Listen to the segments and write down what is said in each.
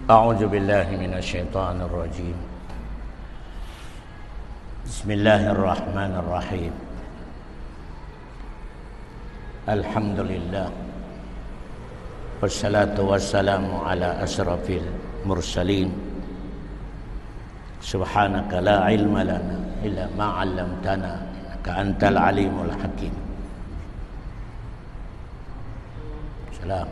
أعوذ بالله من الشيطان الرجيم. بسم الله الرحمن الرحيم. الحمد لله والصلاة والسلام على أشرف المرسلين. سبحانك لا علم لنا إلا ما علمتنا إنك أنت العليم الحكيم. سلام.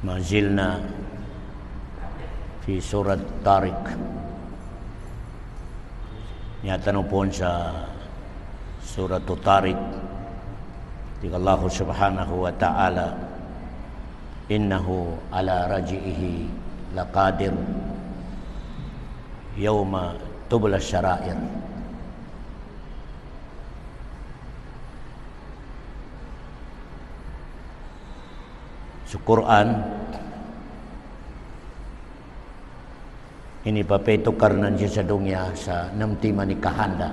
ما زلنا في سورة طارق. Nyata pun sa surah Tariq jika Allah Subhanahu wa taala innahu ala raji'ihi laqadir yauma tubla syara'ir. Quran ini papai tukar nanti sedungnya sa nemti manikahanda.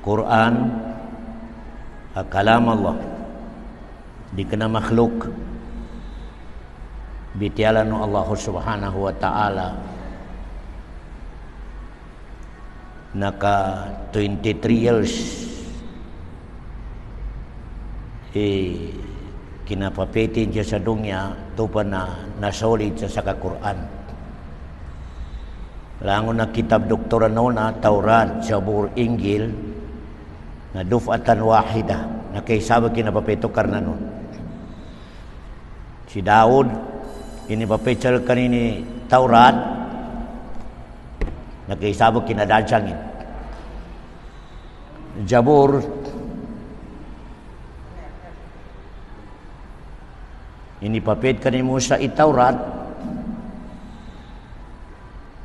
Quran kalam Allah dikena makhluk bitialanu Allah Subhanahu wa taala naka 23 years kinapapetin siya sa dunya tupan na nasolid sa Quran. Langon na kitab doktora nona Taurat, Zabur, Injil na dufatan wahida na kaysabag kinapapeto karna nun. Si Daud inipapechal kanini Taurat na kaysabag kinadadsangin. Zabur ini papet kani Musa itaurat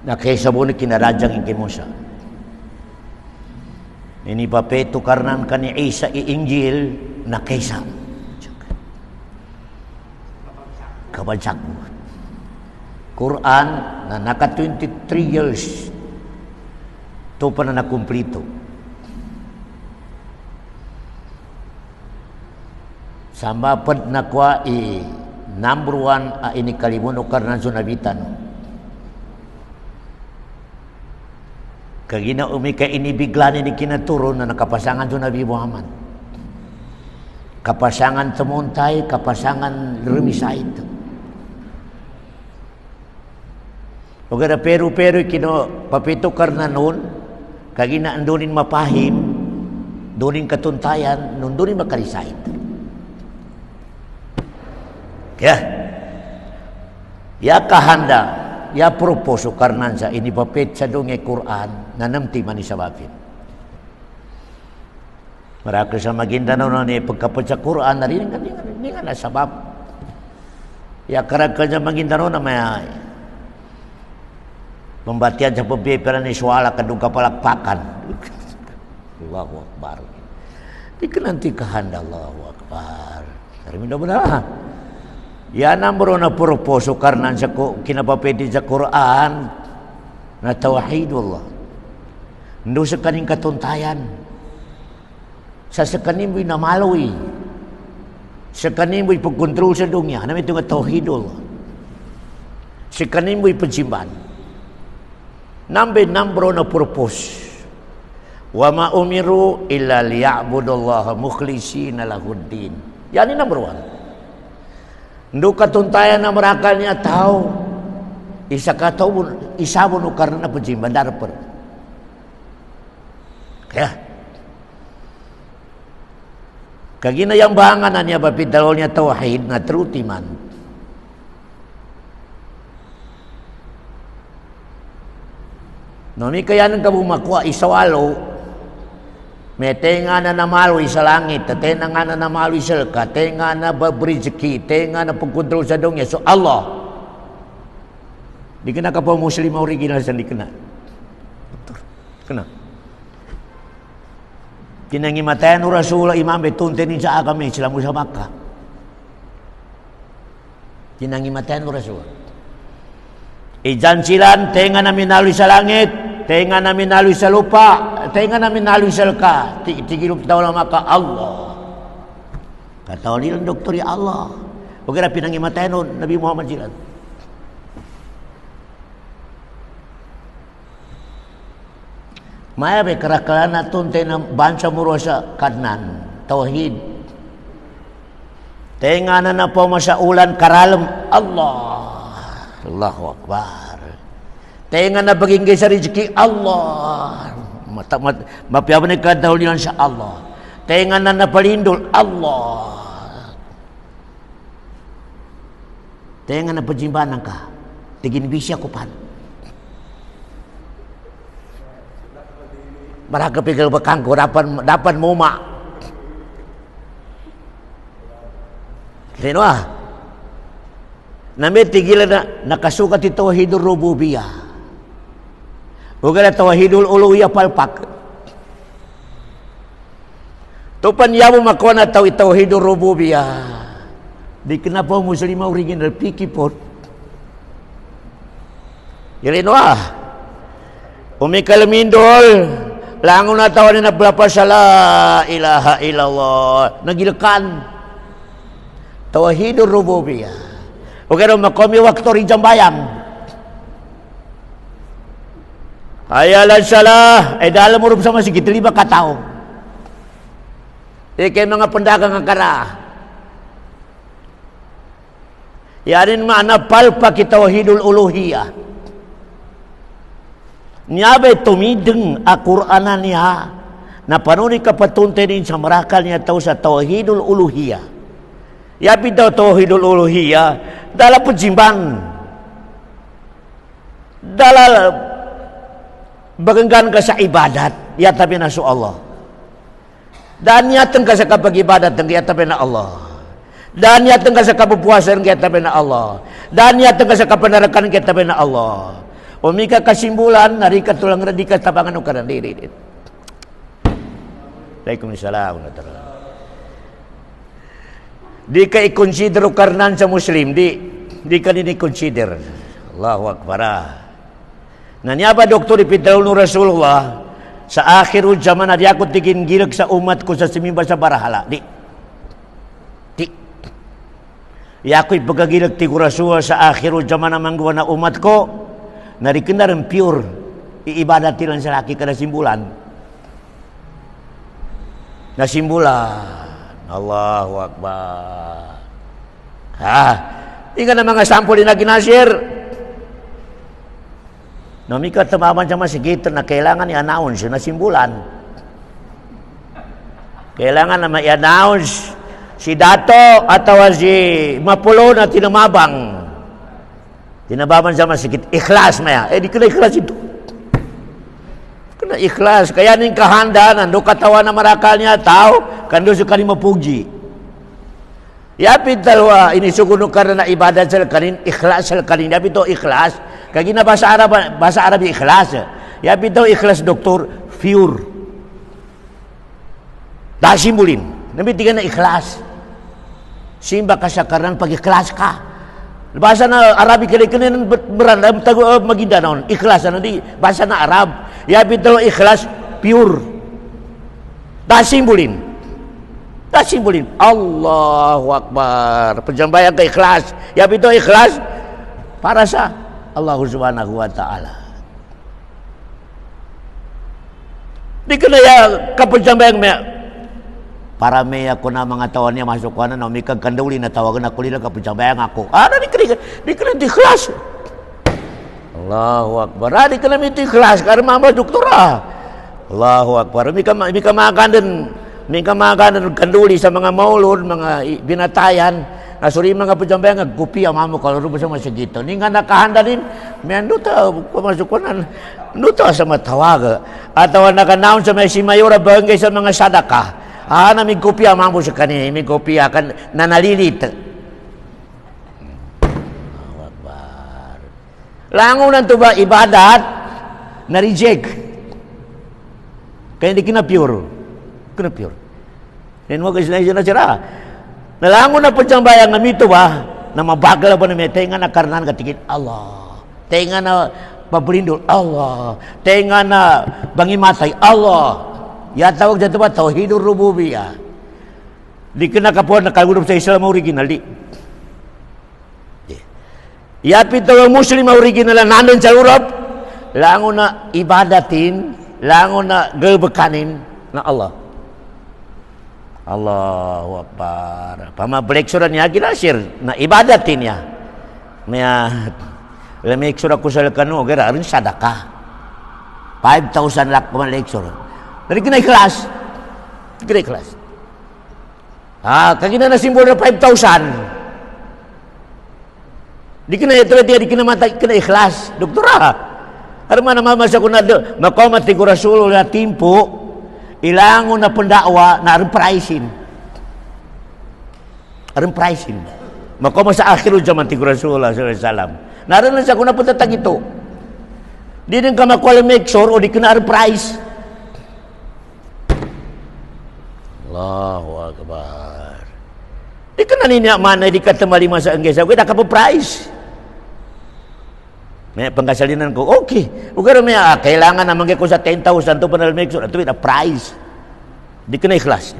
na kaysa bunit kinarajang inki Musa. Ini papet tukarnan kani Isa Injil na kaysa kabansak Quran na naka 23 years to pa na nakumplito. Sama pad nakwa number 1 ini kalimuno karna sunabitan. Kagina umika ini biglan ini kinaturun na nakapasangan sa Nabi Muhammad. Kapasangan temuntay, kapasangan remisait. Ogada pero kino papito karna nun, kagina andunin mapahim, dunin katuntayan, nun dunin makarisait. Ya kahanda, ya proposo karnan sa ini papet sa dungi Quran na namti manisabapin. Maraka sa Maguindanao na ni pagkapot sa Quran na rin nga nasabab. Ya karakal sa Maguindanao na may pembatian sa pabipera ni Suala kadung kapalakpakan. Allahu Akbar. Di ka nanti kahanda, Allahu Akbar. Narimin na ba na? Ya nambro na proposo karena sa kinapapedi sa Quran na tawhidullah. Ndo sa kaning katuntayan. Sa kaning na maloy. Sa kaning pagkontrol sa dunya, na ito nga tawhidullah. Sa kaning pagsimban. Nambro na propose. Wa ma umiru illa liya'budullaha mukhlisina lahuddin. Yan ni number 1. Ndo katuntayan na marakal niya tao. Isabon o karna na pajimban darapar. Kaya kaginayambangan na niya bapidalo niya tawhid na trutiman. No mi kaya nang kabumakwa isawalo. May tenga na namaloy sa langit, tenga na namaloy sa laka, tenga na babrizki, tenga na pagkontrol sa dunya. So Allah, di ka na ka pa Muslim original sa di ka na. Kena. Kinangimatayan o Rasul Imam betuntenin sa agami sila mo sa Makkah. Kinangimatayan o Rasul. Ijan silan, tenga na minaloy sa langit, tenga namin naloy sa lupa, tenga namin naloy sa laka, tigilop daw lang maka Allah. Kata ni doktor ya Allah. Oke rapi nangi matayan Nabi Muhammad jiran. Maya be kerakalan tunte na bansa murosa kanan tauhid. Tengana na po masa ulan karalem Allah. Allahu Akbar. Tengana bagingge sa rezeki Allah. Mapiaban ni kadaulian sa Allah. Tengana na palindol Allah. Tengana pajimbanan ka. Tigin bisya ko pan. Maraka pikir bekangku dapat muma. Kena Nami tigil na nakasuka ti tauhidur rububiyah. Ugala tauhidul uluhiyah palpak. Tupan yamu makona tauhidur rububiyah. Di kenapa muslimah original pikir pot. Kena Umi kalamindol. Langun na tawanin na berapa salah ilaha illallah. Nagilakan. Tauhidur rububiyah. Oke dong makomi waktu rijam bayang. Ayalan salah. Dalam urup sama sikit 5 katao. Kayak mga pendagang akara. Yarin mana palpa kita tauhidul uluhiyah. Nyabe tumideng Al-Qur'anan niya na panuni kapatunte din sa marakal niya tao sa tauhidul uluhiyah. Yapi daw tauhidul uluhiyah dala pejimban. Dala baganggan ka sa ibadat ya tabi na su Allah. Dan niatan ka sa kapag-ibadat ng tabi na Allah. Dan niatan ka sa kapupuasan ng tabi na Allah. Dan niatan ka sa kapanarakan ng tabi na Allah. Umika kasimbulan narika tulang radika tabangan ukaran diri. Waalaikumsalam. Di ka i-consider ukarnan sa Muslim, di ka din i-consider. Allahu Akbar. Nanyaba doktor ipitaw ng Rasulullah sa akhirul zaman na di ako tigin gilag sa umat ko sa simimba sa barahala. Di. Yako'y pagagilag ti Rasulullah sa akhirul zaman na manggawa na umat ko. Narikenda rin pure iibadati lang sa laki kada simbulan. Nasimbulan. Allahu Akbar. Ika na mga sampul na ginasir. Namika tamaman sa masigito na kailangan i-announce na simbulan. Kailangan na ma-i-announce si Dato atau si Mapulo na tinamabang. Tinababan sama sikit ikhlas maya. Di kena ikhlas itu. Kena ikhlas. Kaya ning kahandanan do katawa na marakalnya tahu kan do suka ni mapuji. Ya pitalwa ini sukuno karena ibadat sel kanin ikhlas sel kanin ya pito ikhlas. Kagina bahasa Arab ikhlas. Ya pito ikhlas doktor pure. Dah simbulin. Nabi tiga na ikhlas. Simba kasakaran pag ikhlas ka. Bahasa na Arabi kini beranda maginda naon ikhlas nanti bahasa na Arab ya bito ikhlas pure dasimbulin Allahu Akbar penjambayan ke ikhlas ya bito ikhlas para sa Allah Subhanahu wa taala dikena ya kapejambayan me para meya ko na mga tawan niya masuk ko na umikag kanduli na tawagan ako nila kapujambayang ako. Di kena ikhlas. Allahu Akbar. Di kena ikhlas karena mama doktora. Allahu Akbar. Mika makan kanduli sa mga maulud, mga binatayan. Nasuri mga pujambayang gupi ang mamo kalau rubo sa masigito. Ninga nakahanda din, meanduta pumasok ko na nuta sa matawaga. Atawa nakanaon sa may simayora bangay sa mga sadaka. Namig kopya mambo sa kanina, may kopya kan nanalilit. Langunan to ba ibadat na reject. Kaya hindi kina pure. Then wag na sira. Nalangon na padyambayang ngamito ba na mabagal ba na may tenga na karnan katikit Allah. Tenga na pabrindol Allah. Tenga na bangimatay Allah. Ya tawag dito ba tauhidur rububiyah. Di kena kapuan nakagurup sa Islam original di. Yapit ang Muslim original na nandun sa Europe, lango na ibadatin, lango na gebekanin na Allah. Allahu Akbar. Pamabalik surah niya ginasir na ibadatin niya. Maya lamig surah kusal kanu gara rin sadaka. 5,000 lak pamalik surah. Dari kena ikhlas. Kena ikhlas. Kagina na simbol na 5,000. Di kena itu dia di kena mata kena ikhlas. Doktora. Armana mama sa kunado makomat ti Rasulullah timpo ilangon na pendakwa na aron pricing. Aron pricing. Makomat sa akhirul zaman ti Rasulullah sallallahu alaihi wasallam. Naron sa kuna putatag ito. Di din ka makuha make sure o di kena aron price. Allahu Akbar. Di ka naninya mana di katamali masa anggesa ko ida ka po price. May pangkasalinan ko okay. Ugaro may kailangan na mangge ko sa 10,000 to panal make sure ato ida price. Di ka na ikhlas.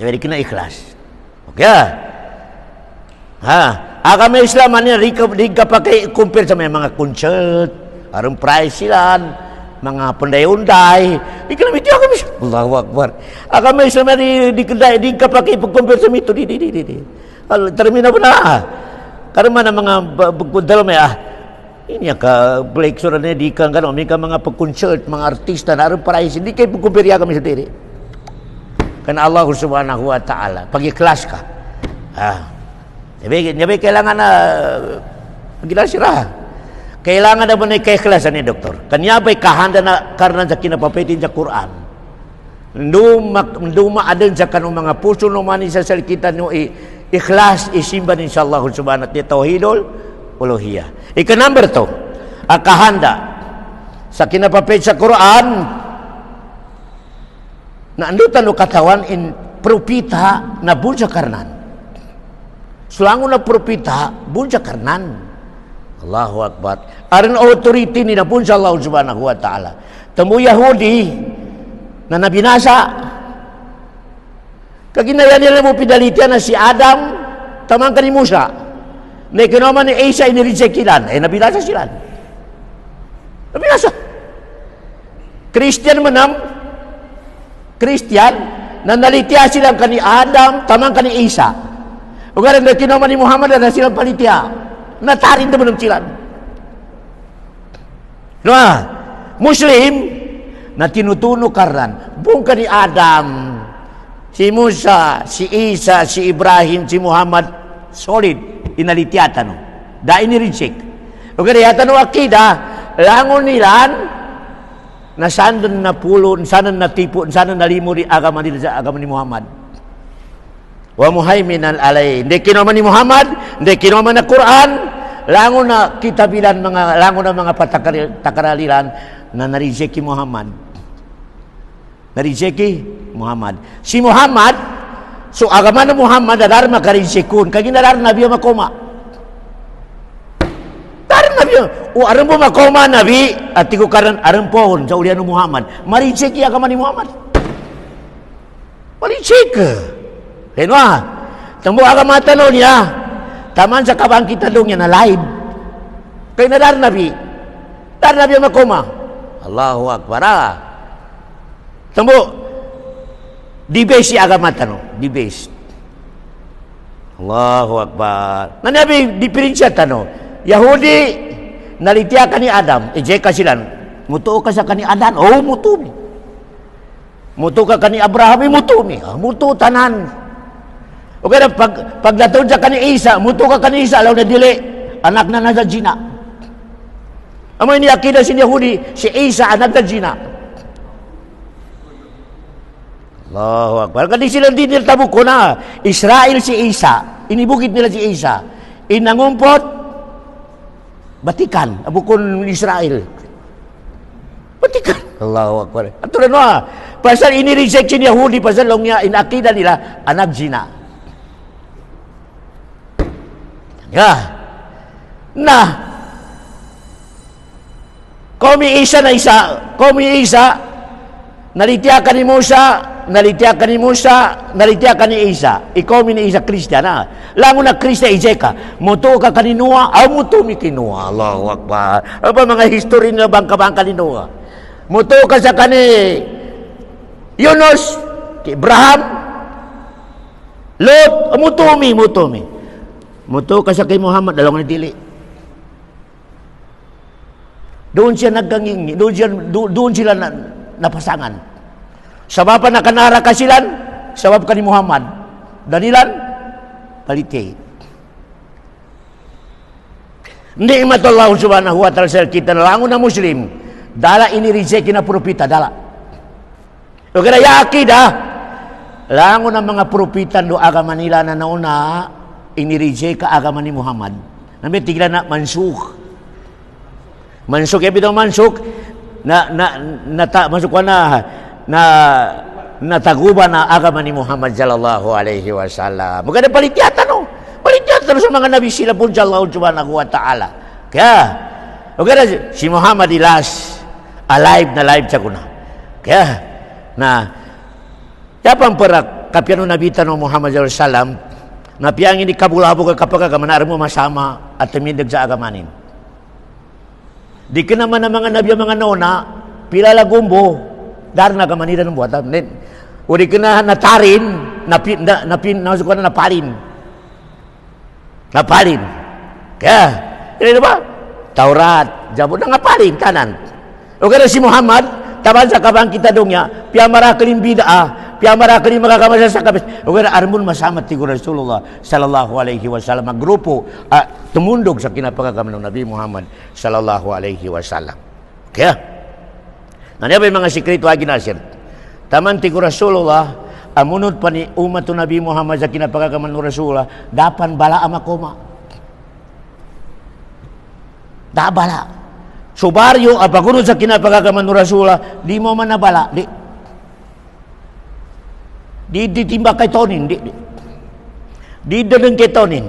Di ka na ikhlas. Okay. Agama Islam niya di ka pa kay compare sa mga concert, aron price sila, mga panday-unday. Di ka na medyo agama Islam. Allahu Akbar. Agama Islam di ka pa kay compare sa mito. Di. Termina pa na. Karena na mga pagpunta may ini ka Blake sura na di ka gano, may ka mga pag-concert, mga artista na aron price, hindi kay pag-compare kami sa diri. Kana Allah Subhanahu wa taala, pag-ikhlas ka. Yabi kailangan na gilasira. Kailangan na ba na ikikhlasan ni doktor? Kanya ba'y kahanda na karena sa kinapapitin sa Quran. Nduma adun sa kanong mga puso naman sa salikitan nyo ikhlas isimba ni Allah subhanahu wa ta'ala tauhidul uluhiyah. Number 2, kahanda sa kinapapit sa Quran na andutan o katawan in propita na bunsa karnan. Sulango na propita bunsa karnan. Allahu Akbar. Aron authority ni na bunsa Allah subhanahu wa ta'ala. Tamo Yahudi na nabinasa kaginayan nila mo pinalitian na si Adam tamang ka ni Musa na ikinoma ni Isa inireject ilan nabinasa sila Christian manam Christian na nalitia silang ka ni Adam tamang ka ni Isa ugaran na kinoma ni Muhammad na silang palitia natarin na manam sila Muslim na tinutuno karan buong ka ni Adam, si Musa, si Isa, si Ibrahim, si Muhammad, solid inalitiyatan no da ini-reject o kaya yata no akida langon nilan na sandan na pulo sandan na tipo sandan na limo di agama nila sa agama ni Muhammad wa muhaiminan alay hindi kinoma ni Muhammad hindi kinoma na Quran langon na kitabilan mga langon na mga takaralilan na na-reject ki Muhammad. Na-reject ki Muhammad. Si Muhammad, so agama na Muhammad, nadar maka-reject kun. Kaya nadar nabi makoma. Nadar nabi. O aram po makoma nabi, at tigo karan aram pohon sa ulian ng Muhammad. Ma-reject ki agama ni Muhammad. Ma-reject ka. Kaya tambo agama tanong niya, taman sa kabangkitan doon niya na live. Kaya nadar nabi. Nadar nabi makoma. Allahu Akbar. Tambo dibase si agama tanong, dibase. Allahu Akbar. Nanabi diferensya tanong. Yahudi nalitia ka ni Adam, ejeka sila. Mutuo ka sa kani Adan, mutu. Mutu ka kani Abraham, mutu. Mutu tanan. O kaya pagdatod sa kani Isa, mutu ka kani Isa, law na dili anak na nasa Gina. Amo ini akida si Yahudi, si Isa anak na Gina. Allahu Akbar. Kadi sila dinirtabo ko na Israel si Isa. Inibukit nila si Isa. Inangumpot Batikan. Abukon Israel. Batikan. Allahu Akbar. At tulad mo pasal ini-reject si Yahudi, pasal long niya inakida nila anak Gina. Ya. Nah. Kumi Isa, nalitiakan ni Musa nalitiakan ni Musa, nalitiakan ni Isa. Ikaw ni Isa Kristiyan. Lango na Kristiyan ijeka. Muto ka kaninua, muto mi kinua. Allahu Akbar. Apa mga history na bangka-bangka ni Noah. Muto ka sa kani Yunus, Abraham, Lot, muto mi. Muto ka sa kay Muhammad, dalawang nadili. Doon siya naggangingi, doon sila napasangan. Sabab na kanara kasilan, sabab ka ni Muhammad. Danilan, palitay. Ni'matullah subhanahu wa ta'ala sa kita na lango na Muslim, dala ini reject na propita, dala. O kaya yakid lango na mga propitan do agama nila na nauna, ini reject ka agama ni Muhammad. Nabi tigla na mansuk. Mansuk ya bitaw mansuk masuk na nataguban na agama ni Muhammad sallallahu alaihi wasallam. Maganda palityatan palityatan sa mga nabi sila po sallallahu subhanahu wa ta'ala. Kaya maganda si Muhammad ilas alive sa kuna. Kaya na yapang para kapiano nabitan ng Muhammad sallallahu alaihi wasallam na piyang ini kabulabo ka kapag kamanar mo masama at tumindag sa agamanin. Di ka naman ng mga nabi mga nona, pilala gumbo, dar na kamanila ng buwatan. O di ka na natarin, napalin. Kaya, hindi ba? Taurat, jabot na ngapalin, kanan. O kaya si Muhammad, taban sa kabang kita dong niya, piyamara kalim bida piyamara kalim makakamasa sa kabis. O kaya armun masamat ti Rasulullah sallallahu alaihi wasallam, magrupo, tumundog sa kinapagagaman ng Nabi Muhammad sallallahu alaihi wasallam. Kaya, nandiyan ba mga sikreto agi nasir? Taman ti Rasulullah, amunod pa ni umat to Nabi Muhammad sa kinapagagaman ng Rasulullah, dapan bala amakoma. Bala. Subaryo, apagunod sa kinapagagaman ng Rasulullah, di mo man nabala. Di timbak kay tonin. Di dadeng kay tonin.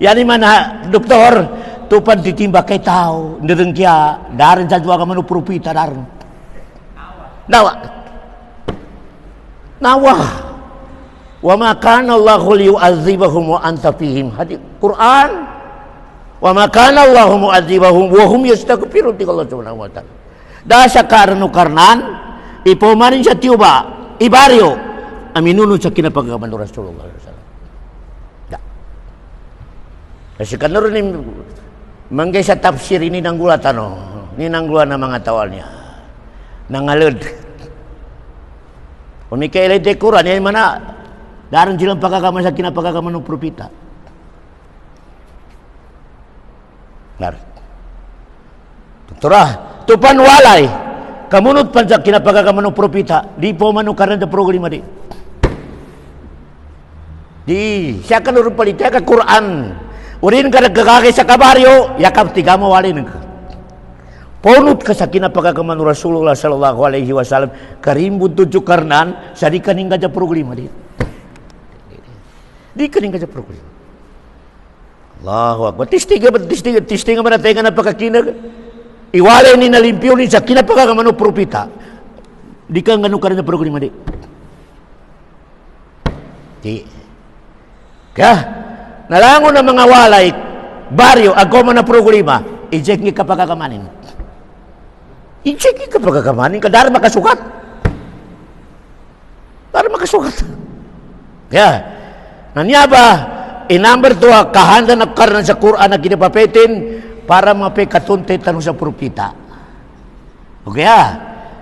Yani man doktor, tupan titimbak kay tao, dadeng kya, darin sa dua ka manupropita, darin. Nawa. Wa ma kana Allahu liyu'adzibahum wa anta fihim. Hadis Quran. Wa ma kana Allahu mu'adzibahum wa hum yastaghfirun ti Allah subhanahu wa ta'ala. Dasa karno karnan ipomanin sa tiuba, ibaryo aminunod sa kinapagagaman ng Rasulullah sallallahu alaihi wasallam. Kasi kanaro ni manggay sa tafsir ini nanggulatan ni nanggula na mga tawal niya. Nangalod. Kung may kailay de Quran, yan mana daran silang pagkagaman sa kinapagagaman ng propita. Turah, tupan walay. Kamunod pan sa kinapagagaman ng propita, di po manukaran sa programa di. Siya ka nurong palitya ka Quran. Urin ka nagkakakay sa kabaryo, yakap tiga mo walin ka. Ponut ka sa kinapagagaman ng Rasulullah sallallahu alaihi wasallam, karimbun tujuk karnan, sa di kaning ka sa programa di. Di kaning ka sa programa. Allahu Akbar. Tistinga ba na tayo nga napakakinag? Iwalay ni nalimpyo ni sa kinapagagaman ng propita. Di ka nga nukaran na programa di. Kaya, nalango na mga walay, baryo, ako man na programa, i-check ni kapagagamanin. I-check ni kapagagamanin, kadara makasukat. Kaya, nanya ba, number 2, kahanda na karnan sa Quran na kinapapetin para mapikatunte tanong sa propita. Okay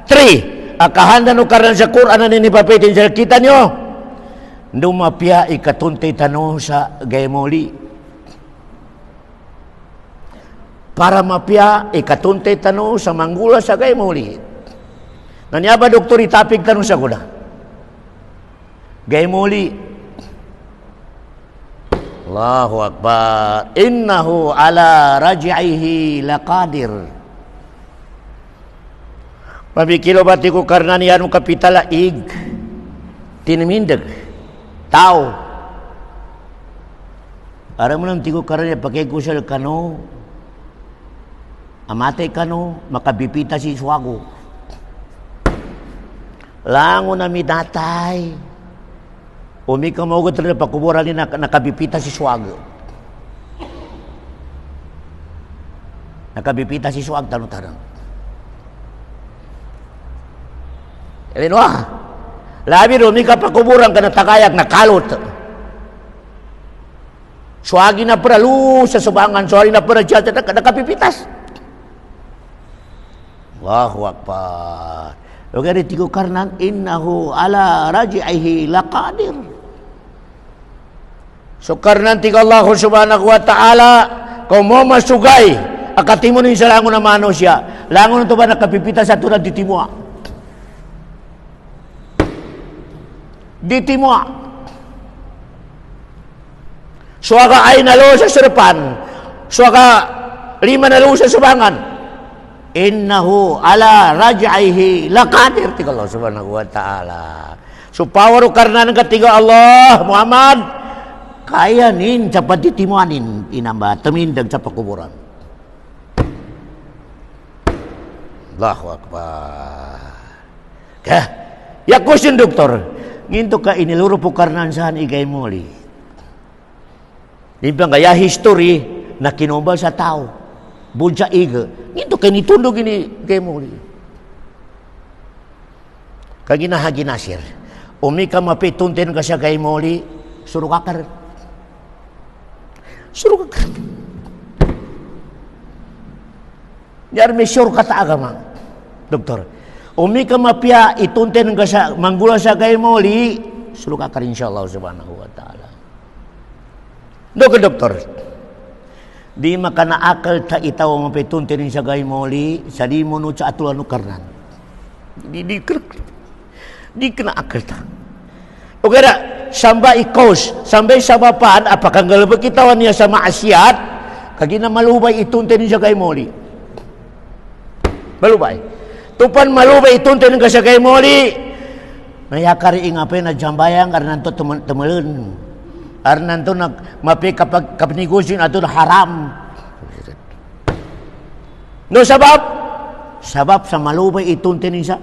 3, kahanda na karnan sa Quran na ninipapetin sa kita nyo, numapya ikatunte tanong sa gayemoli. Para mapya ikatunte tanong sa manggula sa gayemoli. Nanya ba doktor itapig tanong sa kuda? Gayemoli. Allahu Akbar. Innahu ala raj'ihi laqadir. Mabikilo bati ko karna niya nung kapitala ig. Tinimindag. Tao. Aram mo lang tigo karna niya pakai kusal kano. Amate kano makabipita si swago. Langon na midatay. Umi ka mo na pakuburan ni nakabipita si Swag. Nakabipita si Swag tanong-tanong. Elin wah. Labi umi ka pakuburan ka na takayak nakalot. Swagi na peralu sa subangan, swagi na peraja nakapipitas. Allahu Akbar. Oke ditiku karnan innahu ala raji'ihi laqadir. So karnan tiga Allah subhanahu wa ta'ala kau mau masugay akatimun sa langon na manusia. Langon to ba nakapipita sa tunad ditimua. Ditimua. Suaga ay nalo sa serapan. Suaga 5 nalo sa subangan. Innahu ala raj'ihi laqadir tiga Allah subhanahu wa ta'ala. So power karena ketiga Allah Muhammad kaya nin cepat ditimuanin inamba temindag sa pakuburan. Allahu Akbar. Kah ya question doktor nginto ka iniluro po karnan saan igay muli. Diba kaya history na kinumbal sa tao. Bunca iga. Ngito kay nitundog ini kay mo. Kagina hagi nasir. Umi ka mapituntin ka siya kay moli. Suruh kakar. Suruh kakar. Yar may sure kata agama. Doktor. Umi ka mapia ituntin ka siya. Manggula siya kay moli. Suruh kakar insyaallah subhanahu wa ta'ala. Doktor. Di makana akal ta itaw mapituntin sa gay moli sa di mo no sa atulan no karnan. Di kena akal ta. O kaya samba ikos, sambay sa bapan apakang galabag kitawan niya sa maasiat kagina malubay ituntin sa gay moli. Malubay. Tupan malubay ituntin ka sa gay moli. Nayakari ingapay na jambayang karnan to temelun. Arnan to mapi kapag kapnegosyon ato haram. No sabab sa malubay ituntin sa.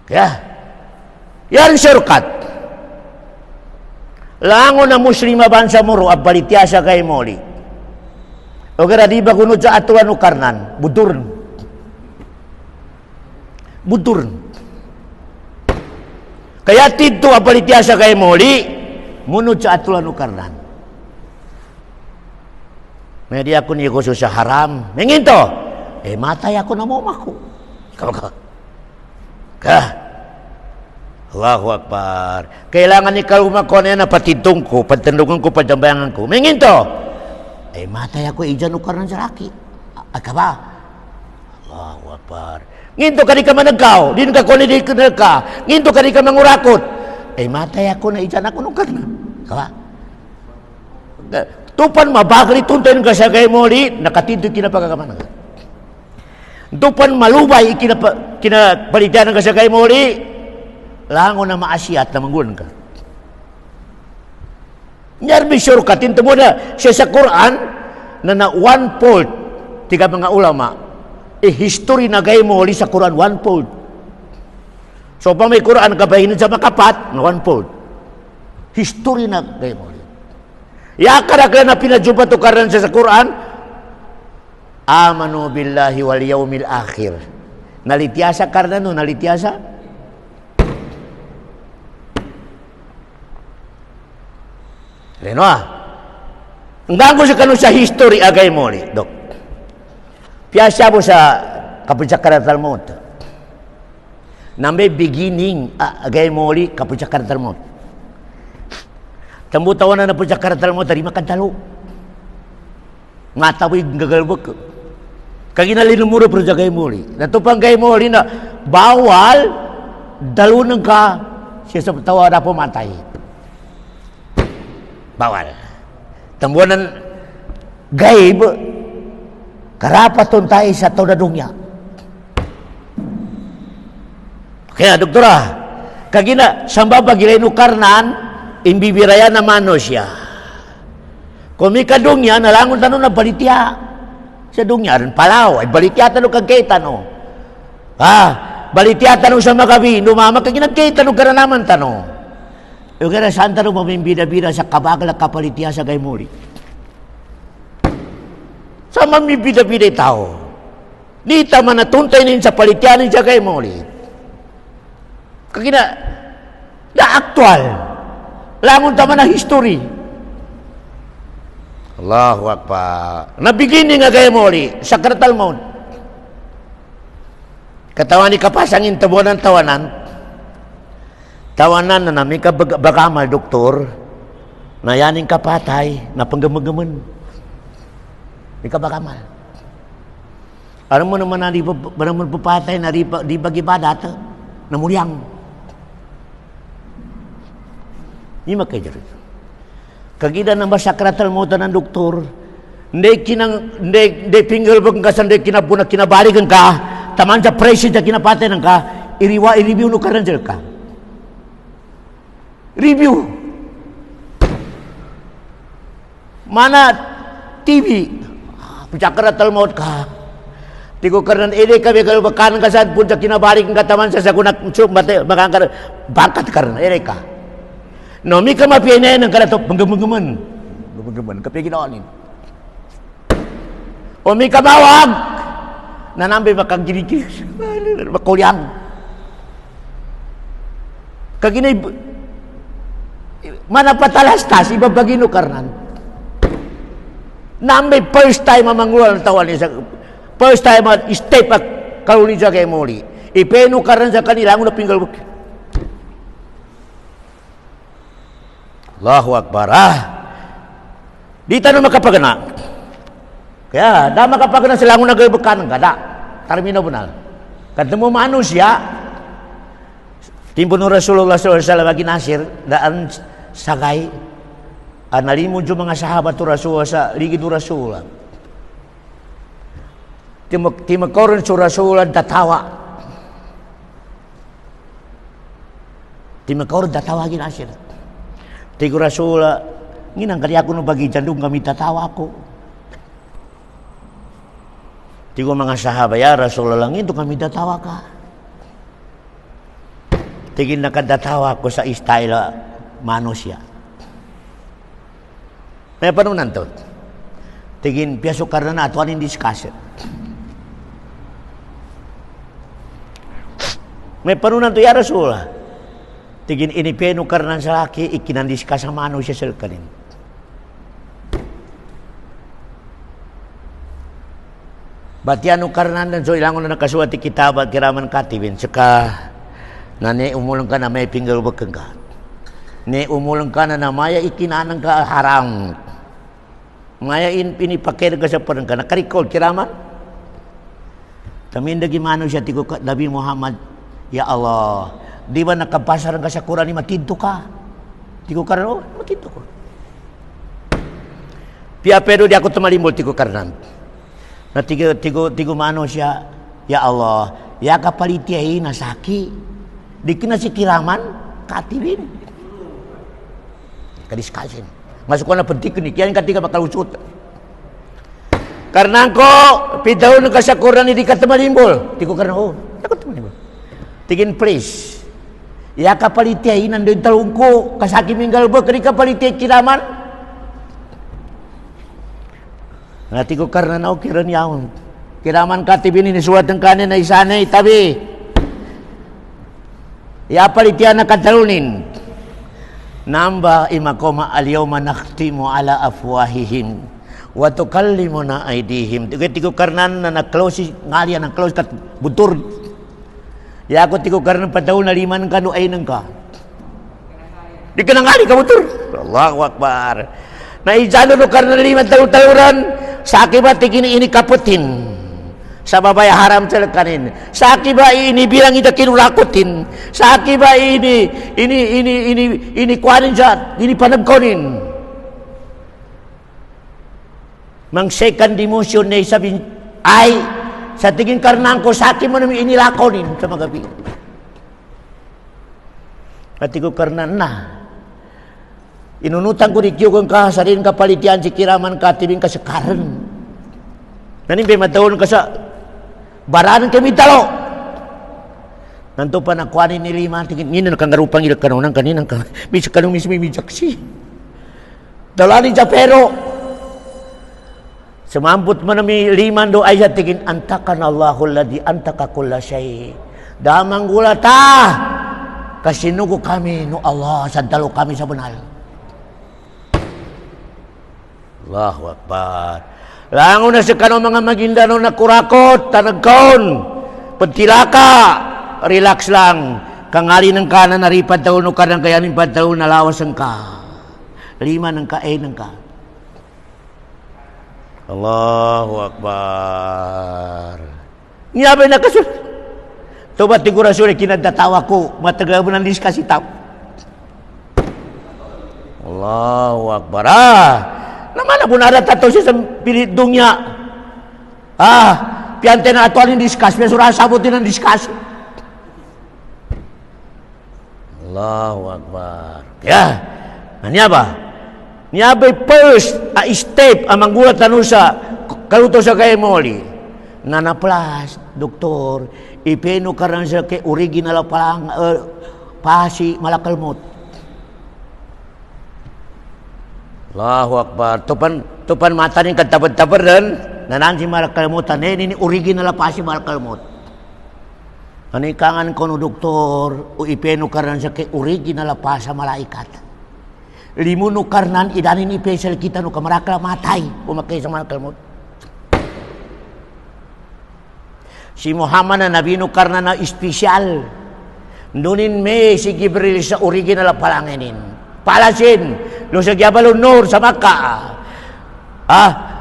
Kaya yan syurkat. Langon na muslima bansa muro abalitya sa kay moli. O kaya di ba kunod sa atuan o karnan budurn. Kaya tito apalitya sa kay moli munod sa atulan o karnan. May di ako niyo sa haram. Menginto. Matay ako na momako. Allahu Akbar. Kailangan ni kalumako na patitong ko, patandungan ko, padambayangan ko. Menginto. Matay ako ijan o karnan sa laki. Akaba. Allahu Akbar. Nginto ka di ka managkaw, din ka kuni di ka. Nginto ka di ka mangurakot. Matay ako na ijan ako nung karna. Kawa? Tupan mabagli tuntin ka sa kay moli, nakatindo kinapagkakaman. Tupan malubay kinapalitan ka sa kay moli, lango na maasiat na manggulan ka. Nyar bisyur ka, tinto mo na siya sa Quran, na 1/4, tiga mga ulama, history na gay mo sa Quran 1/4. So pa may Quran kabahin sa makapat na 1/4. History na gay mo. Ya kada na pinadjupa to karan sa Quran. Amanu billahi wal yaumil akhir. Nalitiasa karna no nalitiasa. Leno Nganggo sa kanu sa history agay mo ni dok. Piyasa mo sa kapuncakaran Talmud. Nambe beginning agay moli kapuncakaran Talmud. Tambutawan na puncakaran Talmud dari makan talo. Ngatawi gagalbek. Kaginalin muro pero jagay moli. Natupang gay moli na bawal dalunan ka siya sa tawa na pumatay. Bawal. Tambuanan gaib karapaton tayo sa taunadungya. Kaya doktora, kagina samba bagilay nukarnan imbibiraya na manusia. Kung may kadungya nalangon tanong na balitya sa dungya rin palaw ay balitya tanong kagkaitan o. Balitiatan sa magabi, numama ka ginagkita no karanaman tano. Yung kaya saan tano mamimida-bida sa kabagala kapalitiya sa gaymuli. Sa mamimida-bida tao. Nita man natuntay nin sa palitiyanin sa gaymuli. Kagina, na aktual. Langon tama na history. Allahu Akbar. Nabigini nga gaymuli, sakratal maun. Katawan ni kapasangin tabunan tawanan na namin kabagamal doktor na yaning kapatay na panggamagaman ni kabagamal alam mo naman na di papatay na di bagibadat na mulyang di makajari kagida na masakratal mo ta ng doktor hindi pingal bang kasan hindi kinabalikan ka taman sa presyo na kinapatay ng ka, i-review no karanjal ka. Review. Mana TV. Pagkakaratal mo ka. Tigo karan ini kami kalau bakanan ka saan pun sa kinabalik ng kataman sa sagunak makangkar bakat karan ini ka. No, mi ka mapinay ng karato panggaman. Panggaman kapag ginawanin. O mi ka mawag nanambe makagirigir makulyang kagina mana patalastas ibabagino karnan nambe first time mamangulal ng tawan niya first time step kaluli siya kay muli ipeno karnan sa kanila ang napinggal Allahu Akbar di tayo makapagana kaya, dah makapagana sila ang nagbekan kada. Termino benar. Ketemu manusia timbun Rasulullah SAW bagi nasir daan sagay analimu jo mga sahabat tu Rasulullah sa ligi tu Rasulullah. Timakoron su Rasulullah datawa. Timakoron datawa gi nasir. Tigo Rasulullah nginang kali aku no bagi jandung kami datawa ako. Tigo mga sahabat ya Rasulullah itu kami datawa ka. Tigin nakadatawa ko sa istyle manusia. May panunan to. Tigin piasok karena atuan in discussion. May panunan to ya Rasulullah. Tigin ini penu karena sa laki ikinan discuss sa manusia sel kanin. Batianu karnan dan so ilangon na nakasuati kitabat kiraman katibin saka na ne umulang ka na may pinggal bakang ka ne umulang ka na maya ikinanang ka haram maya pinipakir ka sa parang ka nakarikol kiraman tamin dagi mano siya tigo Nabi Muhammad ya Allah di ba nakapasaran ka sa Quran ni matinto ka tigo karan matinto ko pia pero di ako tumalimbol tigo karnan na tigo mano siya ya Allah ya kapalitiyahi na saki di kina si kiraman katibin kadiskalsin masuk ko na penting ni kian katiga bakal usut karena ko pidaw ng kasakuran ni di katamalimbol tigo karena takot tamalimbol tigin please ya kapalitiyahi nandun talungko kasaki minggal ba kani kapalitiyahi kiraman ngati ko karena na kiran yaon kiraman katibin ini suat ng kanin na isanay tabi ya palitian na katalunin namba imakoma alyawma nakhtimu ala afwahihim wa tukallimuna aydihim tigo karnan na close ngalian na close kat butur ya ako tigo karnan padaw na liman kanu ay nang ka di kanangali ka butur Allahu Akbar na ijalo no karnan liman taluran sa akibat ini kaputin sa babae haram celakanin sa akibat ini bilang ida kinulakutin sa akibat ini kuanin sa ini panagkonin mang second demotion na sabihin ay sa tingin karnang ko sa akin mo namin inilakonin sa mga gabi at ko karnan na inunutan ko di kiyong ka sa rin kapalitian si kiraman katibing ka sa karan. Nanin ba matawon ka sa baranan kami talo. Nanto pa nakuha ni lima, tingin, nina nakangarupang ilang kanunang kaninang ka. Bisa kanong mismo imijaksi. Dalani siya pero. Sumambot man nami liman do ay tingin, antakan Allahul ladhi antaka kulla syai. Damang gula ta. Kasinugo kami no Allah, sadalo kami sa bunal. Allahu Akbar. Lango na sa kanong mga Maguindano na kurakot, tanagkaon, pentilaka. Relax lang. Kangali ng kanan, naripad taon o kanang kayanin pad taon, nalawas ang ka. Lima ng ka, ng ka. Allahu Akbar. Niyabay na kasul. Tubat tigura suri kinadatawa ko. Matagal mo ng diskasi tao. Allahu Akbar. Naman na bunada tato siya sa pilitong niya. Piante na atuan yung diskas. May surah sabutin ang diskas. Allahu Akbar. Ya, niya ba? Niya ba first step ang manggulat na sa kaluto sa kay Moli. Nanaplas, doktor, ipeno ka rin sa kay original palang pasi malakalmot. Allahu Akbar. Tupan mata ni katabar-tabar rin. Nanan si malakalmutan. Ini original pasi malakalmot. Anikangan ko no doktor, o ipeno karnan sa kay original pa sa malaikat. Limu no karnan, idanin ipesal kita no kamarakla matay, umakay sa malakalmot. Si Muhammad na nabi no karnan na espesyal. Nunin me si Gibril sa original palanginin. Palasin, no sa Jabal Nur sa Makkah.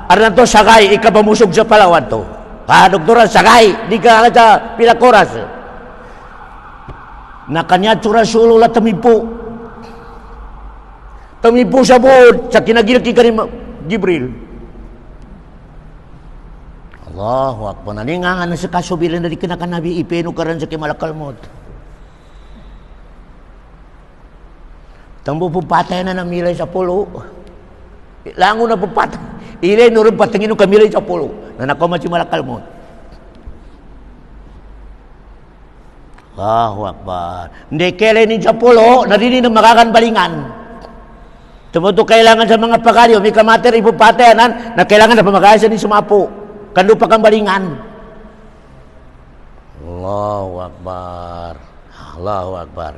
Arnan to sagay, ikabamusog sa Palawan to. Doktoran sagay, di ka sa pilakoras. Nakanya Rasulullah la tamipo sa buod sa kinagilki ka ni Jibril. Allahu Akbar. Naningangan na sa kasubilan na di kinakan nabi ipeno ka rin sa kimalakalmot. Tambo pupatay na namilay sa pulo. Lango na pupatay. Ilay nurin patingin ng kamilay sa pulo. Na nakoma si malakalmot. Allahu Akbar. Hindi kailan ni sa pulo, narinig na makakanbalingan. Tumuto kailangan sa mga pagaryo, may kamater ipupatayanan, na kailangan na pamagaya ni sumapo. Kando pa kang balingan. Allahu Akbar. Allahu Akbar.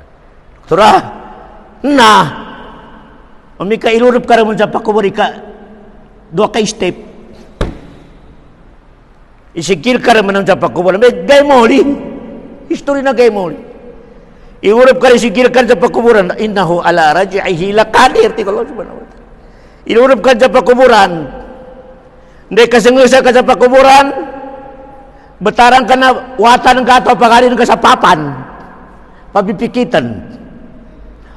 Surah, may kailurup ka naman sa pakubari ka, dua ka step. Isikil ka naman sa pakubari, may gay moli. History na gay mo. Iurap ka rin sigilkan sa pakuburan. Innahu ala raj'ihi laqadir. Allah subhanahu wa ta'ala. Iurap ka sa pakuburan. Hindi kasanglusa ka sa pakuburan. Betarang ka na watan ng gato. Pagalin ka sa papan. Pabipikitan.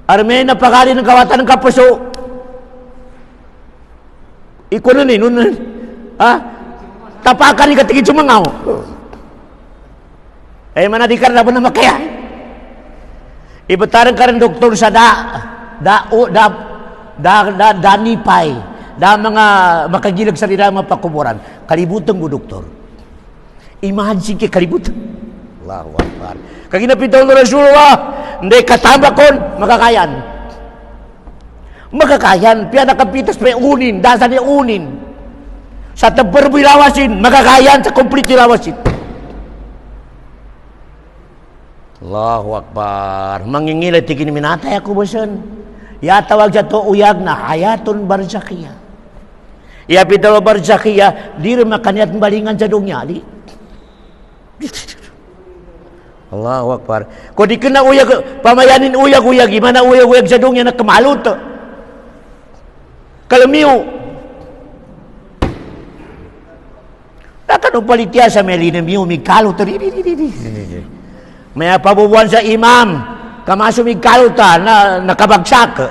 Arme na pagalin ng kawatan ng kapuso. Iko na nun. Tapakan ni katigid sumangaw. Manadikar na po na makaya. Ibataran ka rin doktor sa danipay, mga makagilag sa nila mga pakuburan. Kalibutan mo, doktor. Imagine kay kalibutan. Allahu Akbar. Kaginapitaw ng Rasulullah, hindi katama kon, makakayan. Makakayan, piya nakapitas pa unin, dasan niya unin. Sa tabar mo ilawasin, makakayan sa complete ilawasin. Allahu Akbar. Mangingilay tigin minatay ako basan. Ya tawag siya to uyag na hayatun barzakhiya. Ya pitalo barzakhiya, di rin makanyat balingan sa dunya. Allahu Akbar. Kung di ka na uyag, pamayanin uyag-uyag, gimana uyag-uyag sa dunya na kamalot. Kalamiyo. Nakanong palitya sa melina miyo, may kalot. May pabubuan sa imam, kamasumig kaluta na nakabagsak.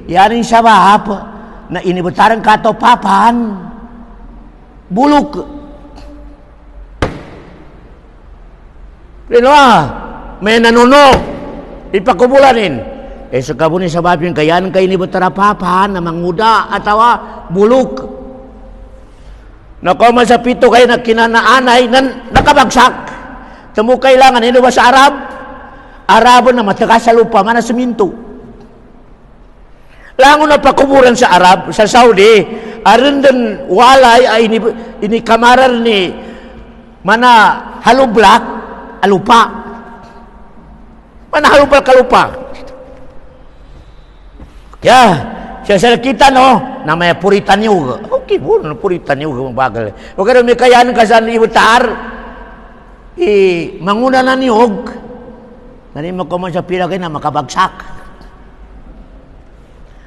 Yanin sabab na inibutaran kato papan, bulok. May nanuno, ipakubulanin. So kabunin sabab yung kayan kay inibutara papan na manguda atawa bulok. Nakoma sa pito kayo na kinanaanay na nakabagsak. Temu kailangan ini bahasa Arab. Arab na mataga sa lupa mana seminto. Langon na pakuburan sa Arab, sa Saudi, arendan walay ay ini kamarar ni mana halublak alupa. Mana halublak kalupa. Ya, sa kita no, namanya Puritan juga. Okay, pun Puritan juga bagal. Okay, may kayan kasan ibutar. Manguna na niyog. Nani mo ko man sa pila kay na makabagsak.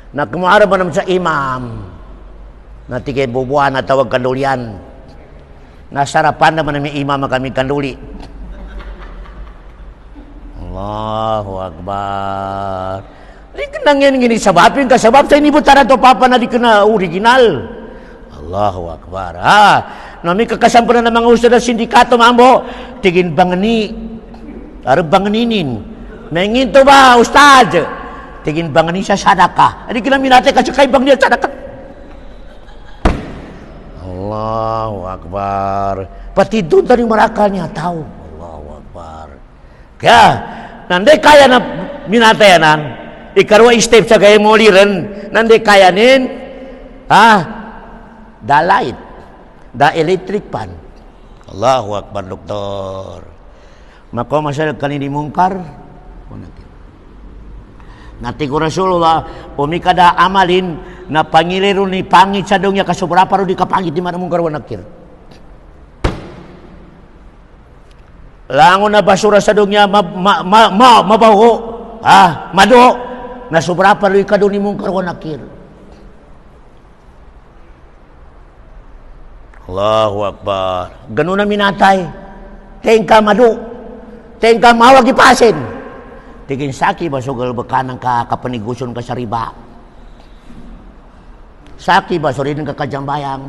Nagkumara ba naman sa imam na tigay bubuan na tawag kandulian. Nasarapan naman namin imam kami kanduli. Allahu Akbar. Di kenang yan gini sababin ka sabab sa inibutan na to papa na di ka na original. Allahu Akbar. Nami kakasampunan ng mga ustad na sindikato mambo. Tigin bangani. Arab banganinin. Mengin to ba ustad? Tingin bang ni sa sadaka. Adi kinamin natin kasi kay bang niya sadaka. Allahu Akbar. Pati doon tadi marakal niya tahu. Allahu Akbar. Kaya nanti kaya na minatayanan. Ikarwa step sa kaya moliran. Nanti kaya nin. Da light. Da electric pan. Allahu Akbar doktor. Maka masalah kanini mungkar. Nati ko Rasulullah umikada amalin na pangilero ni pangit sa dongya kasobra paro di kapangit di mana mungkar wanakir. Langon na basura sa dongya mabaho mado na sobra paro di kadong ni mungkar wanakir. Allahu Akbar. Ganun na minatay. Tengka mado. Tengka mawag ipasin. Tigin saki ba sugal bekanang ka kapaniguson ka sa riba? Saki ba surin ka kajambayang?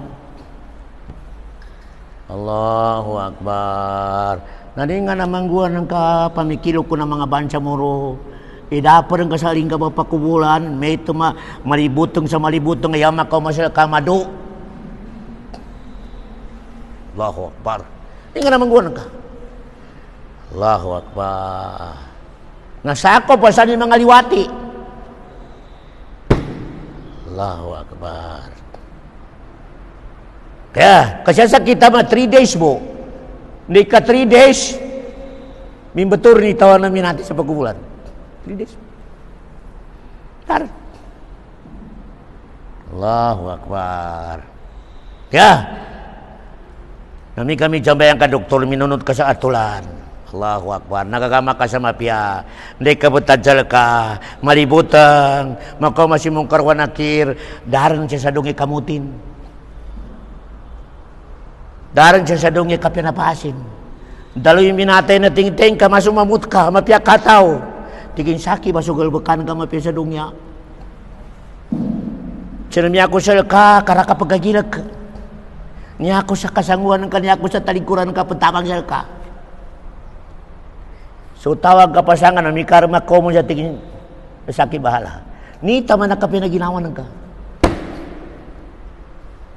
Allahu Akbar. Nadi nga naman gua ng kapamikilo ko ng mga bansa muro. Idapar ang kasaling ka pakubulan. May ito malibutong sa malibutong ayaw makamasal kamado. Allahu Akbar. Hindi nga naman gua ng ka. Allahu Akbar. Nasako pa sa mga liwati. Allahu Akbar. Kaya, kasi sa kita 3 days mo. Hindi ka 3 days, mimbetur ni tawanan namin natin sa pagkubulan. 3 days. Tar. Allahu Akbar. Kaya, kami jambayang ka doktor, minunod ka sa atulan. Allahu Akbar. Nagagama ka sa mafia. Hindi ka butadjal ka. Malibutang. Maka masih mungkar wanakir. Darang siya sa dungi kamutin. Darang siya sa dungi kapinapasin. Dalo yung minatay na ting-ting ka. Masumamut ka. Mafia kataw. Tigin saki masugal bekan ka mafia sa dungya. Sinamiya ko sa ka. Karaka pagagilag ka. Niya ako sa kasanguan ka. Niya ako sa talikuran ka. Pentabang siya ka. So tawag ka pasangan na may karma ko mo sa tingin saki bahala. Ni tama na ka pinaginawan ng ka.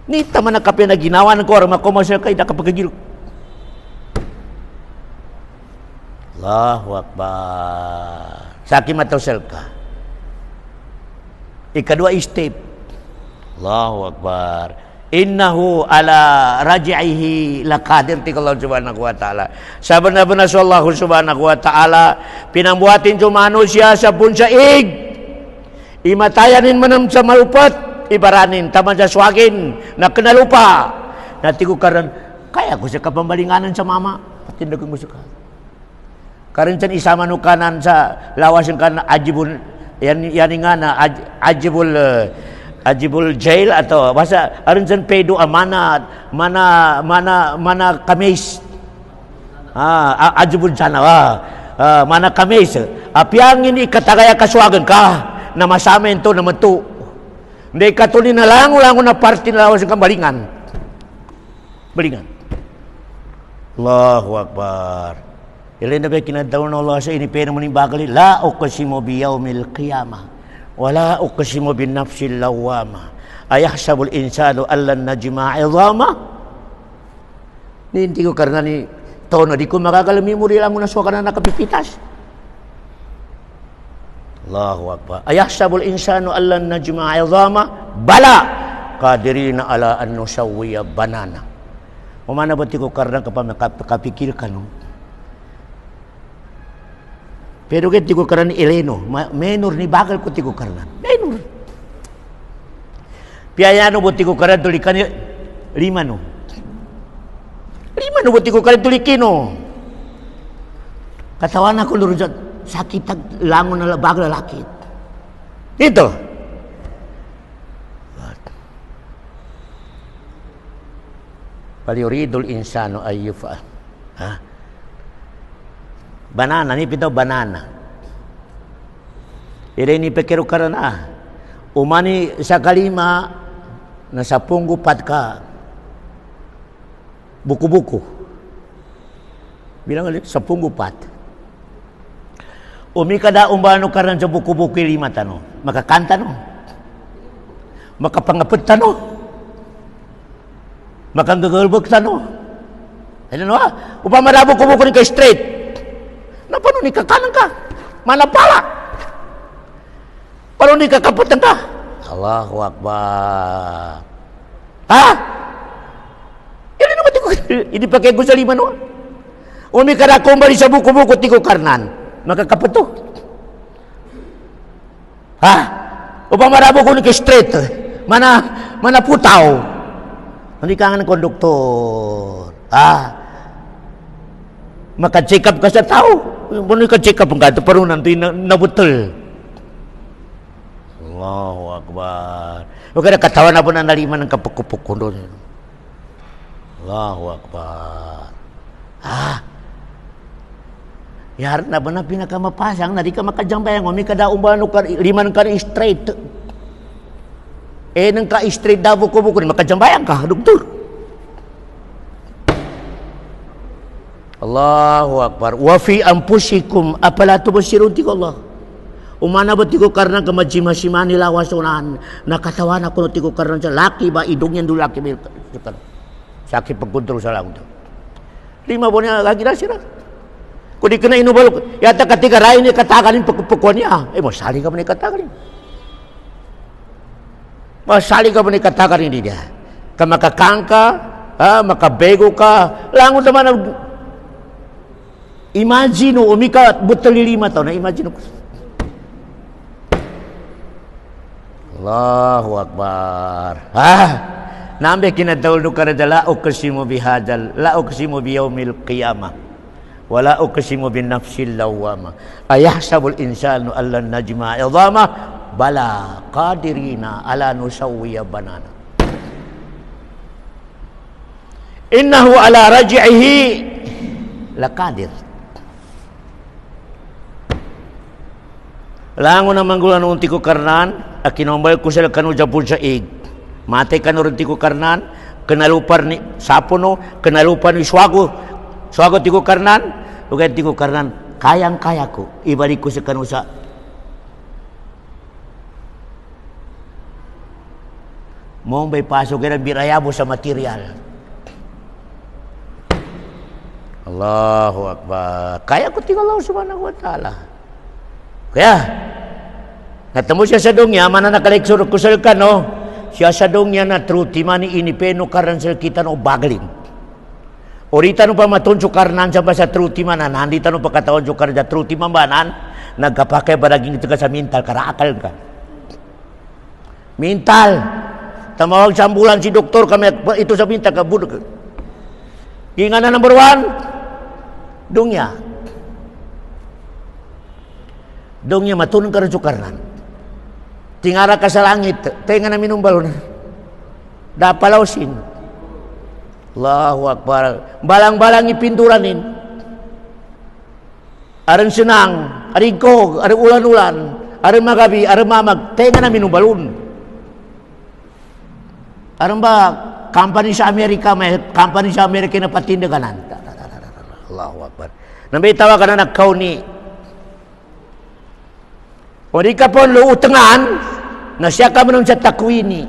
Ni tama na ka pinaginawan ng ko arma ko mo sa kay nakapagagiro. Allahu Akbar. Saki matosel ka. Ikadua step. Allahu Akbar. Innahu ala raji'ihi laqadir ti Allah subhanahu wa ta'ala. Saban-saban sa Allah subhanahu wa ta'ala pinambuhatin sa manusia sa punsaig. Imatayanin manam sa malupat, ibaranin taman sa swagin na kinalupa. Natigo karon kaya ko sa kapambalinganan sa mama. Patindag ko sa ka. Karon sa isama no kanan sa lawas ng kan ajibul yan nga na ajibul jail atau bahasa aranjan pedo mana kamis ajibul jana mana kamis apiang ini katagaya kaswagan ka na masamen to na matu hindi katuli na lango na party na lawas ng balingan Allahu Akbar. Ilan na ba kinadaw na Allah sa ini pero manibagali la uqsimu biyaumil qiyamah wala uqsimu bin nafsil lawwama ayahsabul insanu allan najma'a 'idhama. Ninti ko karena ni Tono di ko magagalami mo rin lang na suwa ka na nakapipitas. Allahu Akbar. Ayahsabul insanu allan najma'a 'idhama bala qadirina ala an nusawwiya banana. Umana ba ti ko karna kapikir ka no? Pero ket ti ko karna Eleno, menor ni bakal ko ti ko karna. Menor. Piayano bo ti ko karna tulikan lima no. Lima no bo ti ko karna tulikino. Katawan ako luro sakit langon na bagla lakit. Ito. Paliyuridul insano ayyufa. Ha? Banana, ni pito banana. Ire ni pekero karana. Umani sa kalima na sa punggupat ka. Buku-buku. Bilang sa punggupat. Umi kada umbano karan sa buku-buku lima tano. Makakanta no. Makapangapit tano. Makanggagalbog tano. Ano no? Upama na buku-buku ni ka straight. Napano ni kakanan ka? Mana pala? Paano ni kakapatan ka? Allahu Akbar. Ha? Ini naman tiko. Ini pakai ko sa lima no. Umi kada kumbali sa buku-buku tiko karnan. Makakapato. Ha? Upang marabo ko ni straight. Mana putaw. Hindi ka nga konduktor. Ha? Maka-check up ka sa tao. Muna ka-check up ka. Ito parang nanti nabutal. Allahu Akbar. Huwag ka na katawan na po na naliman ng kapukupuk ko doon. Allahu Akbar. Ha? Yar na ba na pinakamapasang na di ka makajambayang umi kada umbano ka liman ka straight. Nang ka straight daw buko-buko makajambayang ka, doktor. Allahu Akbar. Wa fi anfusikum afala tubsirun ti Allah. Umana ba ti ko karna kamajima-simani lawasonan nakatawana ko ti ko karna sa laki ba idong yan dulaki ba sakit pagkontrol sa lang. Lima bo niya gagina sira. Kung di ka na inubal, yata katika rai ni katakanin pagpupukuan niya. Masali ka ba ni katakanin? Masali ka ba ni katakanin niya? Ka makakangka, makabego ka, langon naman na imagine umika butali 5 taon na imagine ko. Allahu Akbar. Nambe kinadawlo ka na la uqsimu bihadal, la uqsimu biyaumil qiyamah. Wala uqsimu bin nafsil lawwama. Ayahsabul insanu allan najma'a 'idhama bala qadirina ala nusawwiya banana. Innahu ala raj'ihi laqadir. Langon na manggulan unti ko karnan, akinombal ko sila kanu japon sa ig. Mate kanu rin ti ko karnan, kenalupar ni sapono, kenalupar ni swago. Swago ti ko karnan, ugat ti ko karnan, kayang-kaya ko. Ibalik ko sa kanu sa mong bay pasok kaya birayabo sa material. Allahu Akbar. Kaya ko ti Allah subhanahu wa ta'ala. Kaya, natamo siya sa dongya, mana nakaleksor ko sa no? Siya sa dongya na truti mani inipeno karan sa kita no baglin. Orita no pa matunso karnan sa ba sa truti manan, handita no pa katawan so karja truti mambanan, nagkapakay baraging ito ka sa mental, karakal ka. Mental. Tamawag sa ambulan si doktor kami, ito sa mental ka, budok. Inga na number 1, dongya. Dongnya matunong ka rin sukarnan. Tingara ka sa langit, tenga na minumbalon. Dapalawsin. Allahu Akbar. Balang-balang ipinturanin. Aran senang, aring kog, aring ulan-ulan, aring magabi, aring mamag, tenga na minumbalon. Aring ba, company sa Amerika, may company sa Amerika na patindaganan. Allahu Akbar. Nambay tawa ka na nagkaw ni o di ka po luutangan na siya ka man sa takwini.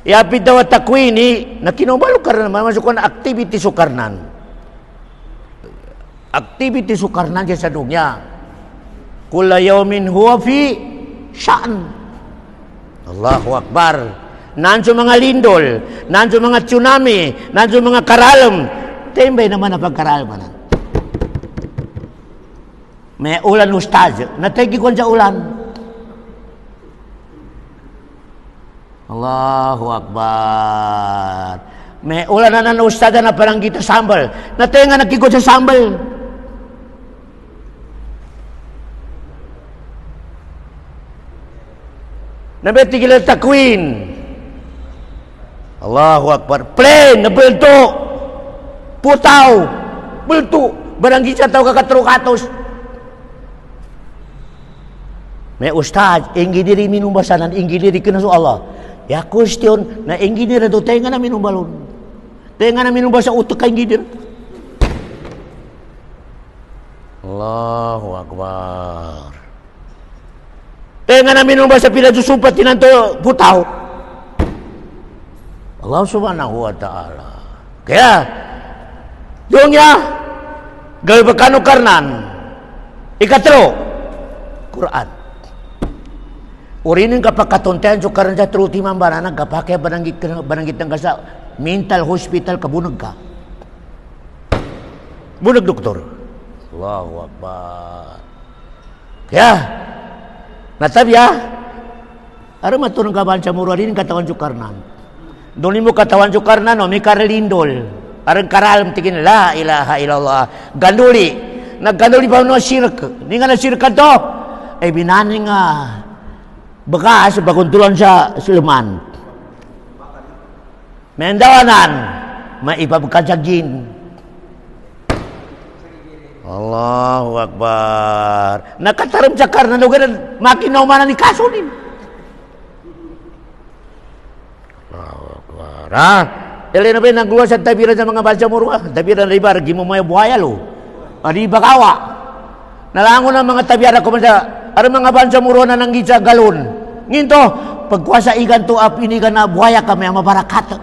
Iapit daw takwini na kinubalo ka na naman masukon activity sukarnan. Aktiviti sukarnan sa dunya. Kulla yawmin huwa fi sya'n. Allahu Akbar. Nanso mga lindol, nanso mga tsunami, nanso mga karalom. Tembay naman na pagkaralman. May ulan ustaz. Nategi ko sa ulan. Allahu Akbar. May ulan na ustaz na parang kita sambal. Natenga nakikot sa sambal. Nabetigil ang takwin. Allahu Akbar. Plain, nabulto. Putaw. Bulto. Barang kita tahu kakatrukatos. May ustaz, inggi diri minum basanan, inggi diri kena su Allah. Ya question, na inggi diri do tenga na minum balon. Tenga na minum basa utek ka inggi diri. Allahu Akbar. Tenga na minum basa pila susumpat tinanto putaw. Allah Subhanahu wa taala. Kaya dunya galbakano karnan. Ikatro Quran. Urinin kapag katuntayan so karan sa truti mambarana kapake bananggit ng kasa mental hospital kabunag ka. Bunag doktor. Allahu Akbar. Kaya natabya ara matunong kaban sa muro rin katawan so karnan. Doon mo katawan so karnan no, may karalindol. Arang karalam tigin la ilaha illallah. Ganduli. Nagganduli pa no sirk. Hindi nga na sirk to. Ay binaning bekas baguntulan sa Sulaiman. Mendawanan maipabukad sa jin. Allahu Akbar. Nakataram sa karna lugar makinaw man ni kaso din. Allahu Akbar. Ha? Dali na ba nagluwa sa tabiran sa mga balsa murwa? Tabiran na iba, ragi mo may buhaya lo. Adi bakawa. Nalangon ang mga tabiara ko sa ara mga balsa murwa na nanggit sa galon. Nginto, pagkuasa igan to up inigan na buhaya kami ang mabarakat.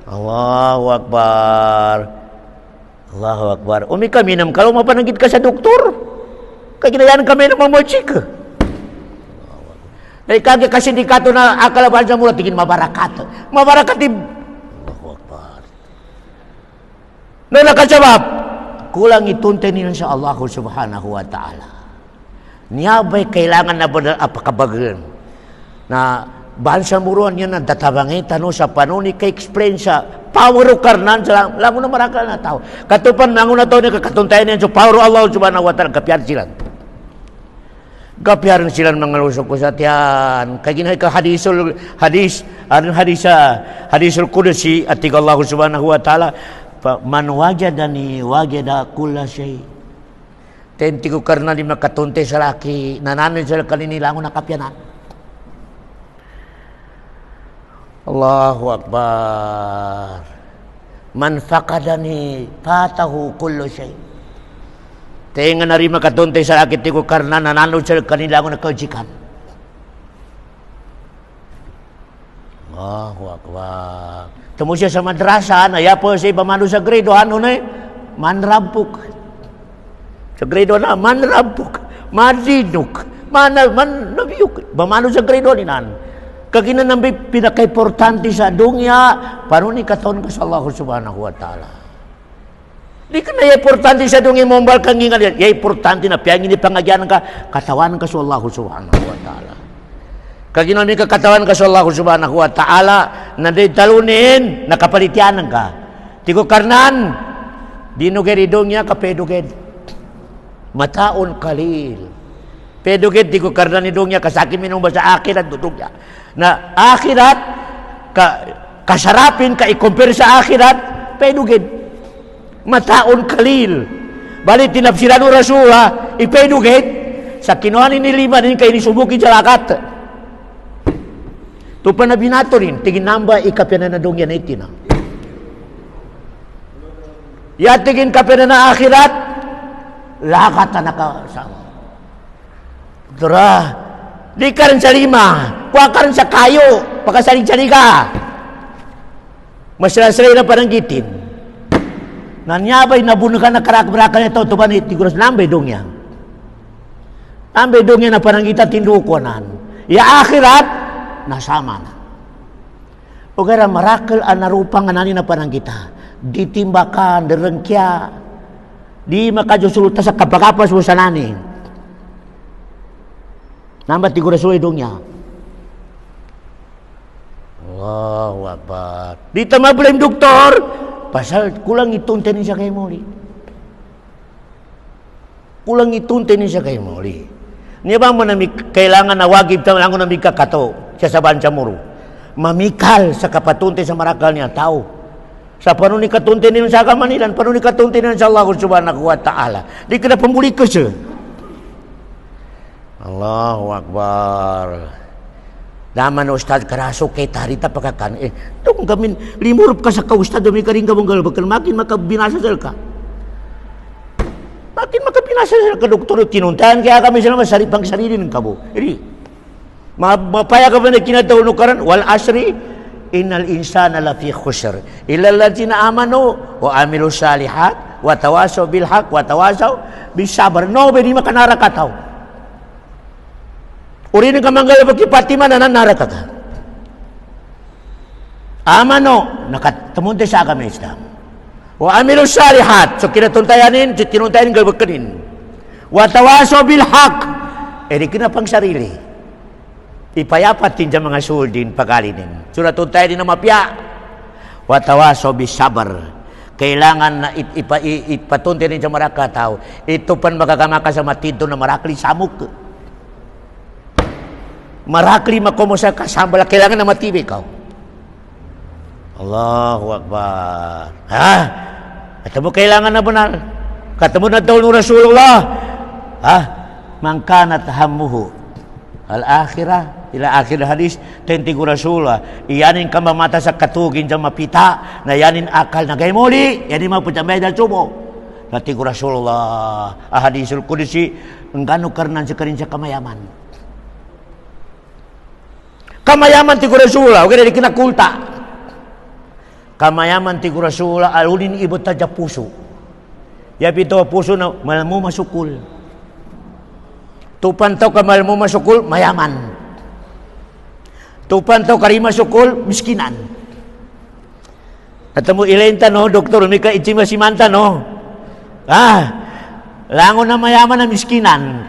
Allahu Akbar. Allahu Akbar. Umi kami nam kalau mapananggit ka sa doktor. Kaya kinayan kami na mamochik. Dahil kage kasi di kato na akalaban sa mula tingin mabarakat. Mabarakat di Allahu Akbar. Nung nakasabab, kulang ituntin niya sa Allah Subhanahu wa ta'ala. Niya ba'y kailangan na ba apakabagan na bansa muruan niya na databangitan no, sa panuni ka-explain sa power o karnan sa lamo na marakal na tao. Katupan nangun na tao niya kakatuntayan niya sa power Allah Subhanahu wa ta'ala. Kapiyan sila. Kapiyaran sila mga lusok ko sa tiyan. Kaya ka hadisul kudusi at tiga Allah Subhanahu wa ta'ala. Man wajadani wajada kulla shay. Tenti ko karena di makatunte sa laki. Nananin sila kaninilangon na kapyanan. Allahu Akbar. Man fakadani fatahu kullu shay. Tenga na rin makatunte sa laki ko karena nananin sila kaninilangon na kaujikan. Allahu Akbar. Temu siya sa madrasa na yapo siya pamano sa grado ano na manrampuk. Sa grado na manrampuk, madinuk, manabiyuk. Pamano sa grado ni nan. Kagina nang pinaka-importante sa dunya paano ni katon ka sa Allah Subhanahu wa ta'ala. Di ka na importante sa dunya mombal kang ingal. Ya importante na piyang ini pangagyanan ka katawan ka sa Allah Subhanahu wa ta'ala. Kagina ni katawan ka sa Allah Subhanahu wa ta'ala na di talunin nakapalitianan ka. Tigo karnan dinugeri dunya ka peduged. Mataon kalil. Peduged tigo karnan ni dunya kasaki minum sa akhirat dudugya. Na akhirat kasarapin ka i-compare sa akhirat peduged. Mataon kalil. Bali tinapsiran o Rasulullah ipeduged sa kinuha ni lima din kay nisubukin sa lakat. Tu pa na binato rin, tigin namba ikapya na nadong yan itina. Ya tigin kapya na akhirat, lakat na nakasama. Dura, di ka rin sa lima, kuha ka rin sa kayo, pagkasaling-saling ka. Masalasalay na parang gitin. Nanyabay nabunuh ka na karak-berakal ito tubanit tiguras nambay dongya. Nambay dongya na parang kita tindukonan. Ya akhirat nasama na. O gara marakal anarupang anani na parang kita. Ditimbakan, derengkya. Di makajusulta sa kapakapas mo sa nani. Nambay tiguras uy dongya. Allahu Akbar. Di tama blame doktor. Pasal kulang ituntin siya kay muli. Kulang ituntin siya kay muli. Niya ba mo na kailangan na wagib ta lang na mikakato siya sa bansa muro. Mamikal sa kapatuntin sa marakal niya tao. Sa panuni katuntin niya sa kamanilan, panuni katuntin niya sa Allah Subhanahu wa taala. Di kena pembuli ka siya. Allahu Akbar. Daman ustad karaso kay tarita pakakan dong kami limurup ka sa ustad dumi karing ka monggal bakal makin makabinasa sel ka. Makin makabinasa sel ka doktor tinuntahan kaya kami sila masari pang sarili ng kabo. Jadi mapaya ka ba na kinataw no karan wal asri innal insana lafi khusr illa allazina amanu wa amilu salihat wa tawasaw bil haq wa tawasaw bis sabr. No be di makanara kataw. Urin ka manggal bagi Fatima na naraka ka. Amano nakatamunte sa agama Islam. Wa amilu salihat so kinatuntayanin, tinuntayanin galbakanin. Wa tawasaw bil haq. Edi kina pang sarili. Ipayapat din sa mga suldin pagalinin. Surat tuntayanin na mapya. Wa tawasaw bis sabr. Kailangan na ipatuntayanin sa maraka tao. Ito pan magagamaka sa matito na marakli samuk. Marakli makomo sa kasambala kailangan na matibay ka. Allahu Akbar. Ha? Katamo kailangan na benar. Katamo na daw ng Rasulullah. Ha? Man kanat hammuhu al-akhirah ila akhir hadis tentigo Rasulullah. Iyanin ka mamata sa katugin sa mapita na yanin akal na gaymoli. Yanin maputamay dal subo. Tentigo Rasulullah. Ahadisul Qudsi engkano karnan sekarin sa kamayaman. Kamayaman ti Rasulullah, okay na kinakulta. Kamayaman ti Rasulullah, alulin ibot ta puso. Yapi to puso na malmo masukul. Tupan to ka malmo masukul, mayaman. Tupan to karima sukul, miskinan. At mo ilenta no, doktor, mika ichima simanta no. Langon na mayaman na miskinan.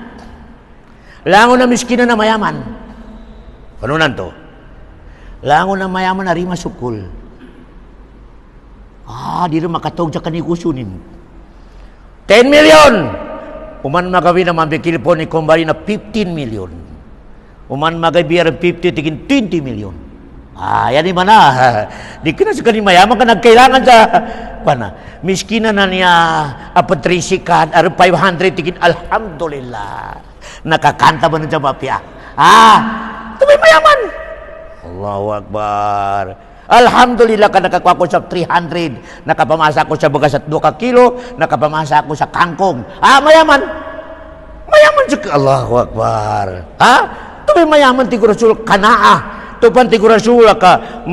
Langon na miskinan na mayaman. Ano nanto? Langon na mayaman na rima sukul. Di rin makatog sa kanikusunin. 10 million! Uman magabi na mambikil po ni kumbari na 15 million. Uman magabi na 50 tigin 20 million. Yan iba na. Di ka na sa kanin mayaman ka nagkailangan sa miskina na niya apatrisikan ar 500 tigin alhamdulillah. Nakakanta ba na sa mapya? Tumay mayaman. Allahu Akbar. Alhamdulillah ka nakakuha ko sa 300. Nakapamasa ko sa bagas at 2 kilo. Nakapamasa ko sa kangkong. Mayaman. Mayaman siya. Allahu Akbar. Tumay mayaman ti Rasul kanaa. Tupan ti Rasul ka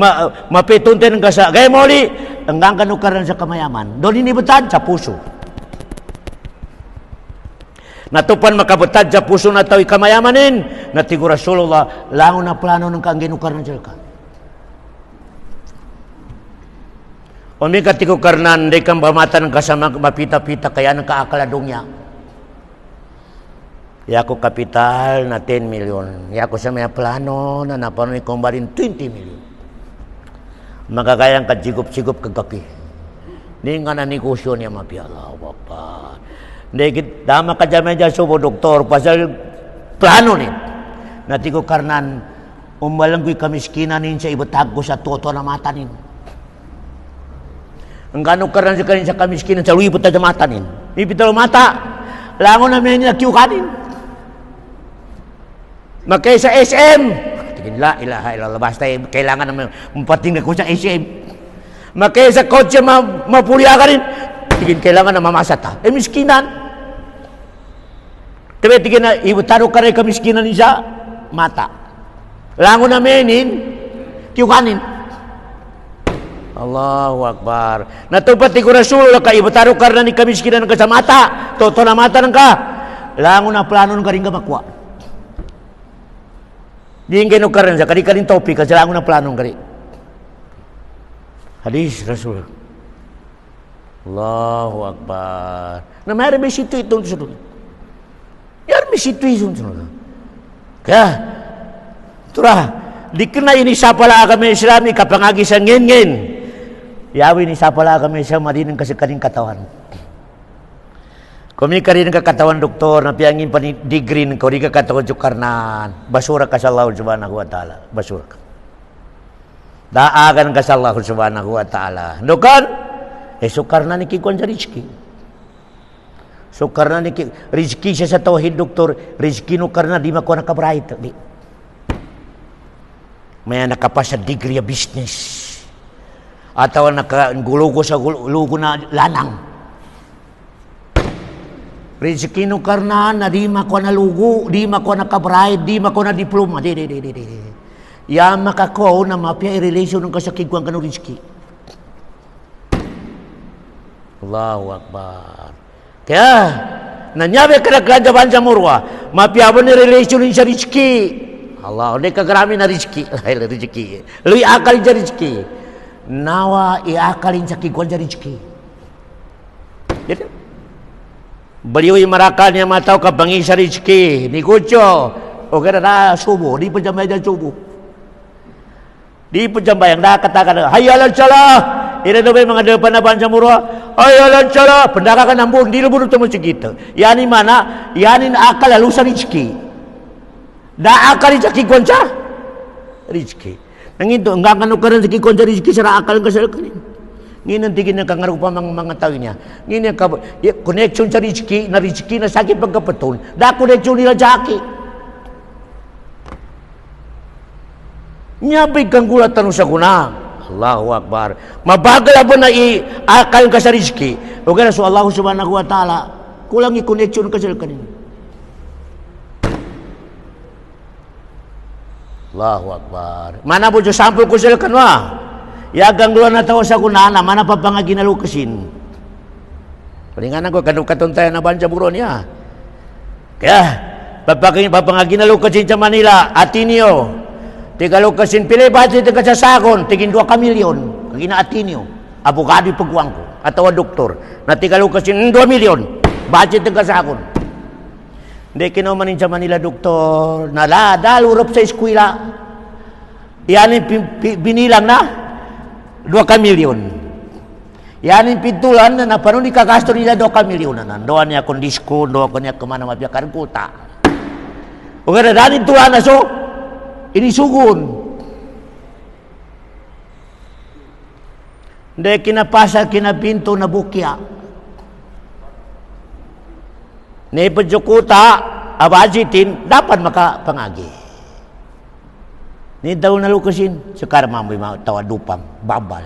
mapituntin ka sa gaya moli. Hanggang kanukaran sa kamayaman. Doon inibutan sa puso. Natupan makabutad sa puso na tao'y kamayamanin. Natigo Rasulullah, langon na plano ng kaangginukar na ka. O may katigo karnan, di kang bamata ng kasama mapita-pita, kaya ng kaakaladong niya. Yako kapital na 10 million. Yako sa may plano na napanoy kong barin 20 million. Magagayang kajigup-sigup kagapi. Di nga na negosyo niya mapiyala. Wapa. Hindi, dama ka dyan medya subo, doktor, pasal plano ni. Natigo karnan, umalanggoy kamiskinan nin sa ibatag ko sa toto na mata nin. Ang gano'ng karnan sa kanin sa kamiskinan sa luibot na mata nin. Ipitalo mata, langon namin nila kiukanin. Magkaya sa SM. Tingin la, ilaha ilallah, basta kailangan naman mapatingin ko sa SM. Magkaya sa kotse mapulya ka rin. Tingin kailangan na mamasata. Miskinan. Tapi tingin na, ibutaro ka rin kamiskinan niya mata. Lango na menin, kiukanin. Allahu Akbar. Natupat ti Rasul ka ibutaro karna ni kamiskinan ka sa mata. Toto na mata nang ka. Langon na planon ka rin ka makwa. Di ingin ukaran sa kadi-kading topik ka langon na planon ka rin. Hadis Rasul. Allahu Akbar. Na mayroon may situ itong sunod. Yar may situ itong sunod. Kaya, turah, di kena ini sapala kami Islami kapangagi sa ngin-ngin. Yawi ni sapala kami sa madinang kasikaning katawan. Kami karin ka katawan doktor na piangin pa ni degree ko di ka katawan sukarnan. Basura ka sa Allah subhanahu wa ta'ala. Basura ka. Daagan ka sa Allah subhanahu wa ta'ala. Nukan? Sukarnan ni kikon sa rizki. Sukarnan ni rizki siya sa tawhid doktor. Rizki nukarna di makuha nakabright. Di. May nakapas sa degree ya business. Atau nakagulugo sa lugo na lanang. Rezeki no karna na di makuha na lugo, di makuha na kabrayad, di makuha na diploma. Di. Yan makako na mapia i-relation ng kasakigwang kano rezeki. Allahu Akbar. Kaya, nanyabe kadagdagan sa murwa, mapia mo ni relation sa rezeki. Allah, hindi kagarami na rezeki. Rezeki. Lui akalin sa rezeki. Nawa iakalin sa kigwang sa rezeki. Jadi, beliau yang marakan yang matau ka bangi sa rezeki ni kuco o kada na subuh di pejambayan subuh di pejambayan dah katakan hayyalan salah ira dobe mga depan na bansa murwa hayyalan salah pendaka ka nambun di lubur temu kita yani mana yani akal lalu sa rezeki da akal sa kigwanca rezeki nangito enggak kanu karan sa kigwanca rezeki sara akal ka sa kanin ngin tigin na kangarupa mga tao niya ngin ka connection sa rizki na sakit pagkapatol da connection nila jaki nyabay kang gulatan sa kuna Allahu Akbar mabagal abo na akal ka sa rizki o kaya so Allah subhanahu wa ta'ala kulang i-connection ka sa kanin Allahu Akbar mana po sample ko sa kanwa yagang luar na tawa sa kunana, mana pa pang ginalukasin. Palinganan ko, kanong tayo na bansa buron niya. Kaya, papang ginalukasin sa Manila, Ateneo, tigalukasin, pili ba ito ka sa sakon, tigin 2 milyon, kagina Ateneo, abogado pagwang ko, atawa doktor, na tigalukasin 2 milyon, budget ka sa sakon. Hindi kinumanin sa Manila, doktor, dalurop sa eskwela, yan binilang na, 2 milyon. Yan yung pintulan na paano ni kagasto nila 2 milyon na doon niya kung disko, doon niya kumana mabiyakar kuta. O nga danin tulan na so, inisugun. Hindi kinapasa, kinapinto na bukya. Naipadyo kuta, abajitin, dapat makapangagi. Ni daw na lukasin sa karma mo yung tawa dupang babal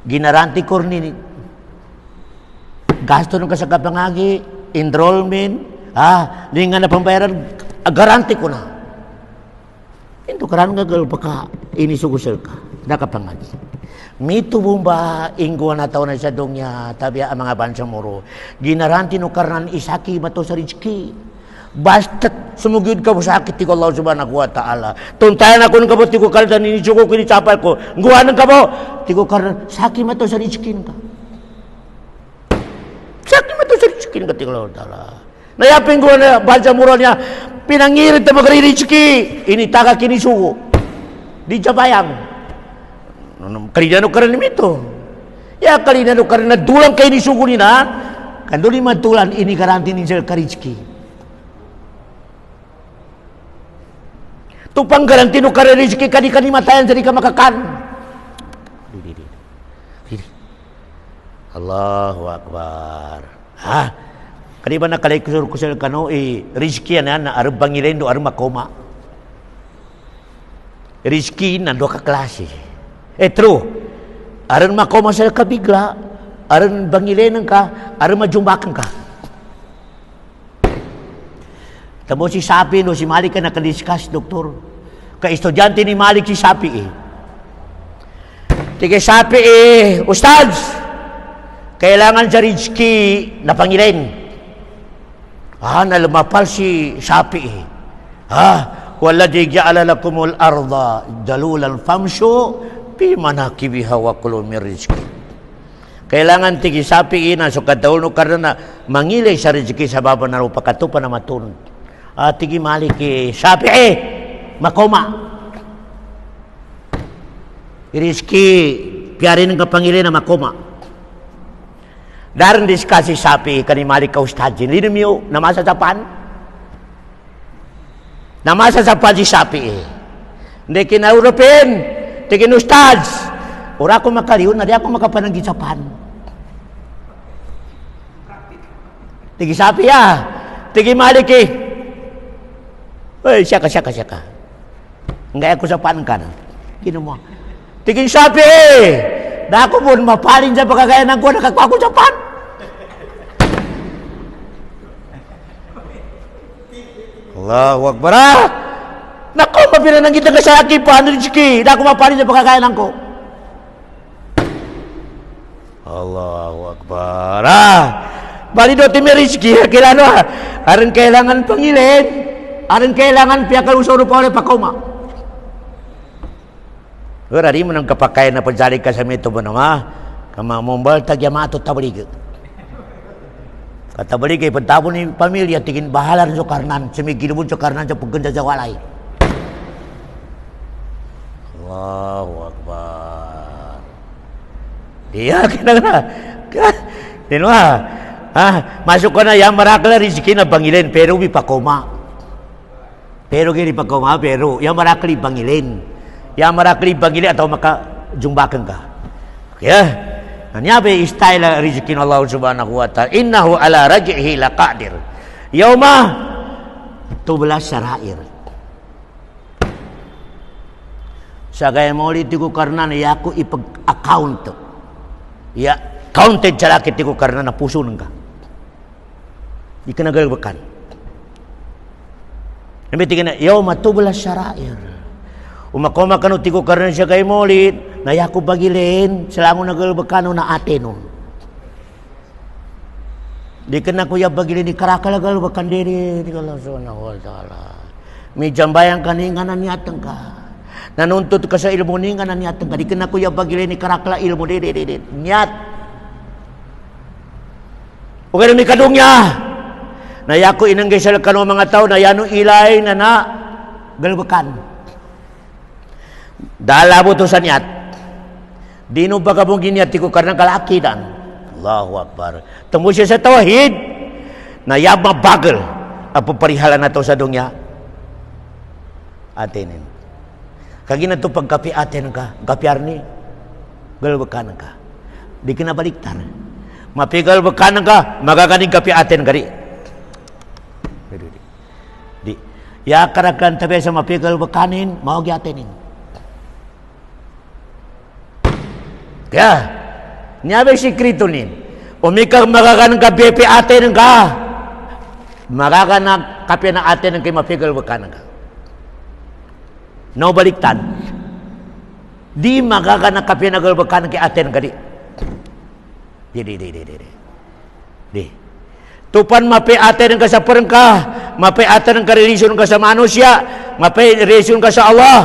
ginaranti ko ni gasto nung kasagapangagi enrollment di nga na pambayaran garanti ko na ito karan nga gal baka inisugusal ka nakapangagi mito bumba inggo na taw na sa dongya tabi ang mga bansa moro ginaranti no karan isaki mato sa rizki basta sumugid ka mo sa akit ko Allah subhanahu wa ta'ala tuntayan ako ng kabot tigo kaldan inisuko kinicapal ko nguhanan ka mo tigo karan saki mato sa rizkin ka saki mato sa rizkin ka tigo Allah ta'ala nayapin ko na bansa muro niya pinangirit na magri-rizki initaka kinisuko di jabayang kalina no karan limito ya kalina no karan na dulang kay nisuko nina kanduli matulan ini garanti ni sir karizki tupang garanti no karizki kani matayan sa di ka makakan. Allahu Akbar. Ha? Kani ba nakalay kusur kano rizki yan na arab bangilendo arab makoma. Rizki na do ka klase. True. Aran makoma sa kabigla, aran bangilenan ka, aran majumbakan ka. Tamo si Sapi no si Malik ka nakadiscuss doktor. Ka estudyante ni Malik si Sapi Tiga Syafi'i, Ustaz, kailangan sa rizki na pangilin. Nalamapal si Syafi'i. Walladhi ja'ala lakumul arda dalulan famshu fi manakibiha wa kulu min rizki. Kailangan tigi Syafi'i na sukataon no karena mangilay sa rizki sa baba na rupakatupa na matun. Tigi maliki Syafi'i makoma. Rizki piyarin ng kapangilin na makoma. Daran diskusi Syafi'i kanimalik ka ustadjin. Hindi mo namasasapan? Namasasapan si Syafi'i. Hindi kinaurupin. Tigin ustadz. Ura ko makaliw na di ako makapananggisapan. Tigi Syafi'i Tigi malik Syaka. Enggak ako sapan ka na. Gino mo. Tigin Syafi'i. Na ako pun mapalin sa pagkakayanan ko. Nakakwa ko sapan. Allahu Akbar. Naku, mapinanang kita ka sa akin pa, rizki. Na ako mapalin sa pagkakayanan ko. Allahu Akbar. Bali do ti rizki. Aron kailangan pangilin. Aron kailangan piyakal usoro pa ulit pakoma. Di mo nang kapakayan na pagjalig ka sa mito mo naman. Kamamumbal tagyamato tabalig. Katabalig kay pagtapon ni pamilya, tingin bahala rin sa karnan. Sumigilubod sa karnan sa pagganda sa walay. Allahu Akbar. Iya, kinagana. Tinwa. Masuk ko na yan, marakala rizki na bangilin, pero may pakoma. Pero gini pakoma, pero yan marakali bangilin. Yan marakali bangilin atau makajumbakan ka. Kaya, nanyabi istay la rizki na Allah subhanahu wa ta'ala. Innahu ala raj'ihi laqadir. Yawma tubla syara'ir. Sa gaya mo ulit ko karna na yaku ipag-account. Ya, counted sa lakit ko karna na puso nang ka. Di ka nagalbakan. Namitigin na, yawma tubla syara'ir. Umakoma kanu tigo karna siya kay molit na yaku bagilin selango nagalbakano na atenon. Di kena kuya bagilin di karakalagal bakan diri di Allah subhanahu wa ta'ala. May jambayang kaninganan niyatang ka. Nanuntut ka sa ilmu ninganan niyatang ka. Di kena kuya bagilin di karakala ilmu diri niyat. Okay na may kadungya. Na yaku inanggay sa kanu mga tao na yano ilay na galbakan. Dalabo to sa niyat. Dino ba kabong giniat ko karena kalakidan. Allahu Akbar. Temu siya sa tawhid. Na yama bagal. Apo parihalan na to sa dunya. Atenin. Kagina to pagkapi aten ka. Kapiar ni. Galbakan ka. Di kena baliktar. Mapigal bakanan ka. Magaganing kapi aten ka di. Ya karakan tabi sa mapigal bakanin. Mawag atenin. Ya, nyabe sikrito nin. Umikang makakanang kape atin ka. Makakanang kape na atin kay mapigal bakanan ka. No baliktad. Di makakanang kape na galbakanan kay atin ka di. Di. Tupan mapi atin ka sa perengka. Mapi atin ka relasyon ka sa manusia. Mapi relasyon ka sa Allah.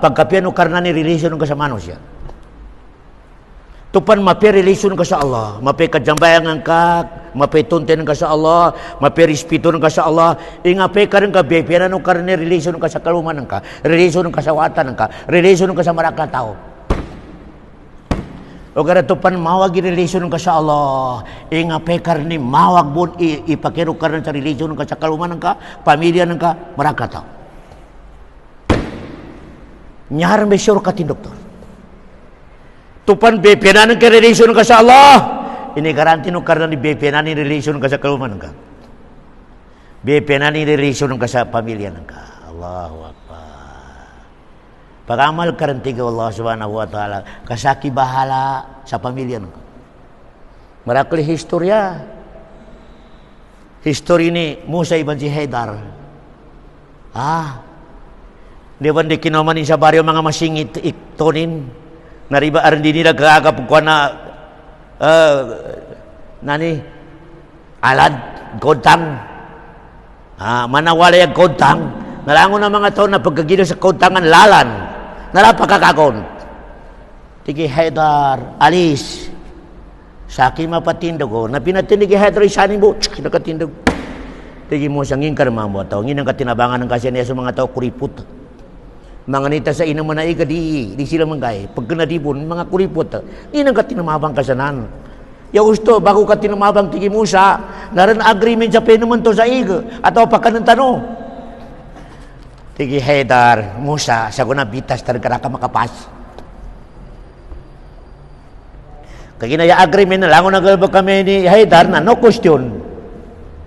Pagkapiano karena ni relasyon ka sa manusia. Tupan mapi relasyon ka sa Allah, mapi kajambayangan ka, mapi tunten ka sa Allah, mapi respeton ka sa Allah, ingapi ka rin ka bepianan ka rin relasyon ka sa kalumanan ka, relasyon ka sa watan ka, relasyon ka sa marakal tao. O kada tupan mawag relasyon ka sa Allah, ingapi ka rin mawag bun ipakiro ka rin sa relasyon ka sa kalumanan ka, pamilya ka, marakal tao. Nyar mesyur ka tin doktor. Tupan bepenan ke relasyon ka sa Allah. Ini garanti no karena ni bepenan ni relasyon ka sa kaluman ka. Bepenan ni relasyon ka sa pamilya ka. Allahu Akbar. Pag-amal karanti ka Allah subhanahu wa ta'ala. Kasaki bahala sa pamilya ka. Marakli historia. History ni Musa ibn Haidar. Di ba di kinamanin sa baryo mga masingit iktonin. Nariba ardi nila kaagap ko na nani alad kodtang manawala yung kodtang nalangon na mga tao na pagkagilo sa kodtangan lalan narapakakakon tigi Haidar alis sa akin mapatindog ko na pinatindig Haidar isanin mo nakatindog tigi mo siyang ingkar mga tao nginang katinabangan ng kasya niya sa mga tao kuripot mga nita sa ina mo na ika di sila manggay pag kanadibon mga kuripot nginang katinamabang kasanan ya gusto bago katinamabang tigi Musa naran agreement sa penuman to sa iga atau pagkanang tanong tigi Haidar Musa sa kuna bitas talaga ka makapas kaginaya agreement na lang kung nagalba kami ni Haidar na no question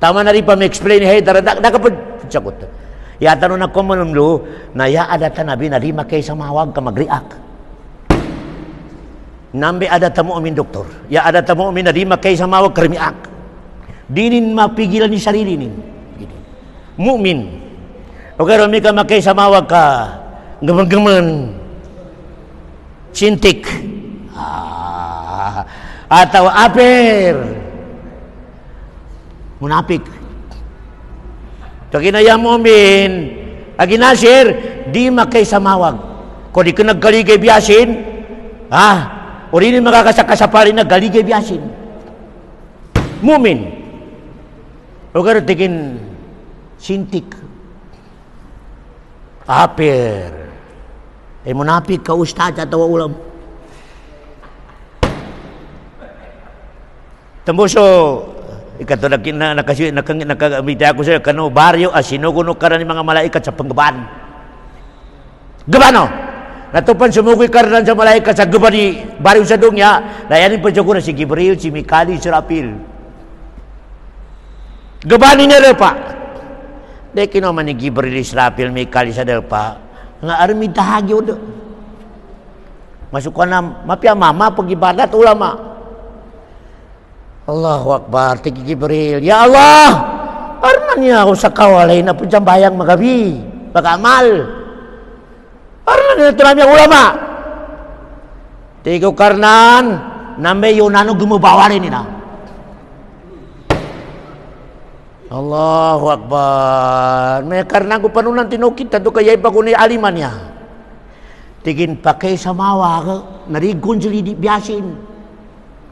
tama na rin pa ma-explain ni Haidar nakapagsagot yata nung nagkumanumlo na ya adata nabi na di makay sa mawag ka mag-react nambi adata mo umin doktor ya adata mo umin na di makay sa mawag ka react dinin mapigilan ni sarili nin mu'min o kaya may ka makay sa mawag ka gaman-gaman sintik atau aper munapik taginaya mu'min aginasir di makay sa mawag kung di ka naggaligay biyasin o rin makakasakasapari naggaligay biyasin mu'min o kaya tigin sintik aper munapik ka ustad at ulam tambuso ikato nakamita ako sa kano baryo sinuguno ka na ni mga malaikat sa panggabaan gabano natupan sumugoy ka rin sa malaikat sa gaban ni baryo sa dungya layanin pa siya ko na si Gibril, si Mikali, si Rapil gabanin nila pa dahil kinaman ni Gibril, si Rapil, Mikali sa delpa nga armi dahagyo do masuk ka na mapya mama pag-ibadat ulama Allahu Akbar, tiki Gibril. Ya Allah, arman niya ako sa kawalay na po diyang bayang magabi, mag-amal. Arman niya ito namin ang ulama. Tiki karnan, na may yunano gumabawa rin nila. Allahu Akbar. May karnan ko panunan tinukit, tato kaya ipaguni aliman niya. Tigin pakay sa mawa, narigun sila di biyasin.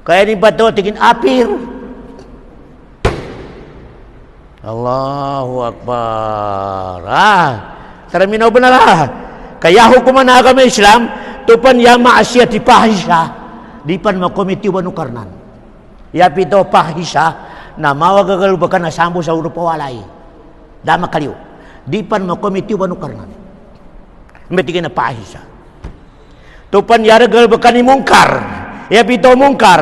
Kaya ni bato tingin apir. Allahu Akbar. Taraminaw ba na kaya hukuman na kami Islam tupan ya maasya ti pahisya di pan makomiti wanu karnan. Ya pito pahisya na mawagagalbakan na sambo sa urupawalay. Dama kaliw. Di pan makomiti wanu karnan. Metigin na pahisya. Tupan ya ragalbakan ni mungkar. Ya pito mungkar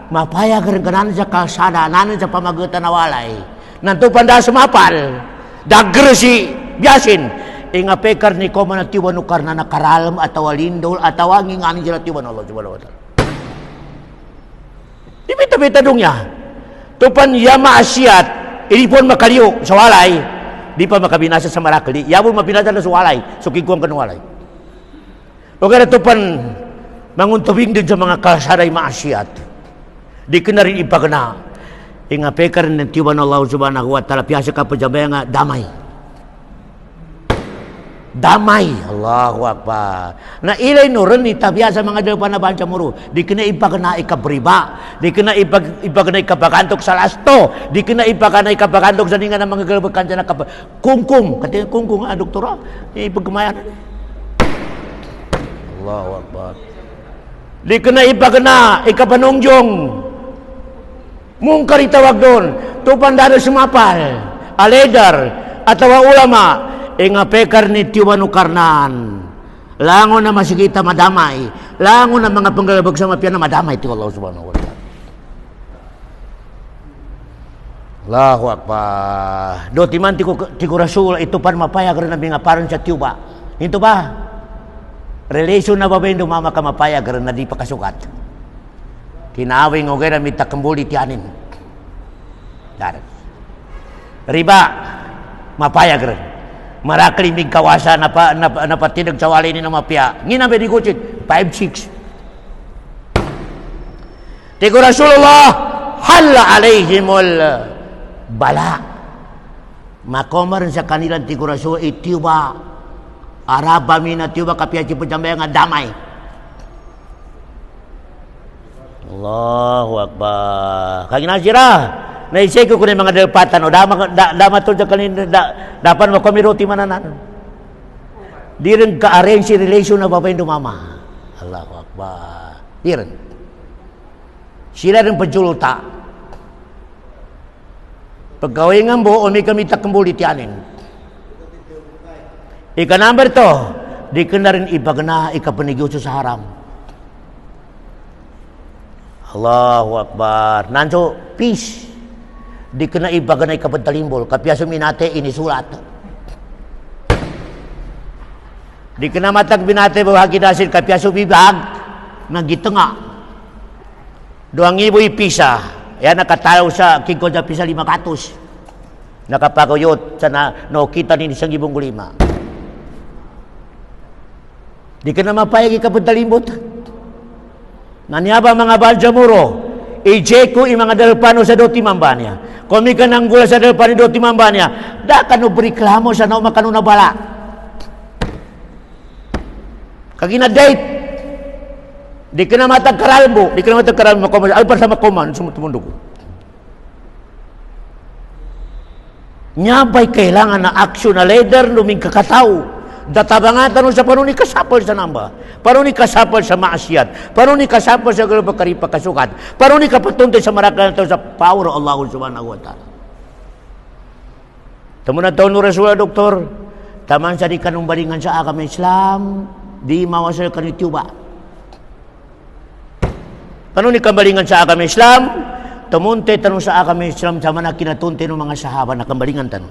mapaya kanan sa kalsada nanan sa pamagutan na walay nanto panda sumapal dagre si biyasin inga pekar ni ko man tiwan ukar na nakaralam atawa lindol atawa ngingani sila tiwan Allah subhanahu wa ta'ala di bita-bita dong ya tupan ya maasiat ini pun makaliw sa walay di pa makabinasa sa marakli ya pun mabinasa na sa walay sukikuang kan walay o kaya tupan manguntubing din sa mga kasaray maasiat di ka na rin ipagana inga pekar ng tiwan Allah subhanahu wa ta'ala piyasa ka pa dyan nga damay Allahu Akbar na ilay no rin itabya sa mga dalawa na bansa muro di ka na ipagana ikabriba di ka na ipagana ikabagantok sa lasto di ka na ipagana ikabagantok sa ninga ng mga galabakan dyan na kungkung katina kungkung doktora ipagkamayan Allahu Akbar di ka na ipagana, ikapanongjong. Mungkar itawag doon. Tupan dada sumapal. Aledar. Atawa ulama. Inga pekar ni tiwanu karnan. Langon na masigita madamay. Langon na mga panggalabag sa mapyan na madamay. Tiwa Allah subhanahu wa ta'ala. Allahu Akbar. Do timan tiku rasul ito pan mapayag rin na mga paran sa tiuba. Ito ba? Relation na babendo mama ka mapayag rin na di pa kasukat. Kinawing o gaya may takambuli tiyanin. Darat. Riba, mapayag rin. Marakli mig kawasa na patinag sa wali ni na mapya. Ngina ba di kuchit? 5-6. Tigo Rasulullah halla alaihimul bala. Makomer sa kanilang tigo Rasul itiuba araba mina tiuba kapiaci pejambayan damai. Allahu Akbar. Kagina sira. Naisay ko kunin mga dalpatan o dama to kanin dapat mo kami roti mananan. Di rin ka-arrange relation na babae dumama. Allahu Akbar. Di rin. Sila rin pajuluta. Pagkawingan mo, umi kami takambuli tiyanin. Ika number to, di ka na rin ibagna ikapanigyoso sa haram. Allahu Akbar. Nanso, peace. Di ka na ibagna ikapantalimbol. Kapiyaso minate, inisulat. Di ka na matag binate, bahagi dasil, kapiyaso bibag, nagitanga. Doang ibo ipisa. Yan nakatayo sa kingkod na pisa 500. Nakapaguyot sa nakita ni 1,500. Di ka na mapayag ikapantalimbot. Nanyaba mga baljamuro, ijeko yung mga dalpano sa doti mambanya. Kung may kananggula sa dalpano doti mambanya, da ka no reklamo sa no makano na bala. Kagina date. Di ka na matagkaralbo. Di ka na matagkaralbo. Alpar sa makuman. Sumutumundo ko. Nyabay kailangan na aksyon na leader luming kakataw. Databangatan sa paano ni kasapal sa namba. Paano ni kasapal sa maasyat. Paano ni kasapal sa galabakaripa kasukat. Paano ni kapatuntay sa marakalan sa power of Allah subhanahu wa ta'ala. Tamo na taon no Rasulullah, doktor. Taman sa di kanumbalingan sa agama Islam. Di mawasal ka ni Tuba. Paano ni kambalingan sa agama Islam? Tumunte tanong sa agama Islam sa mana kinatunti ng mga sahaba na kambalingan tanong.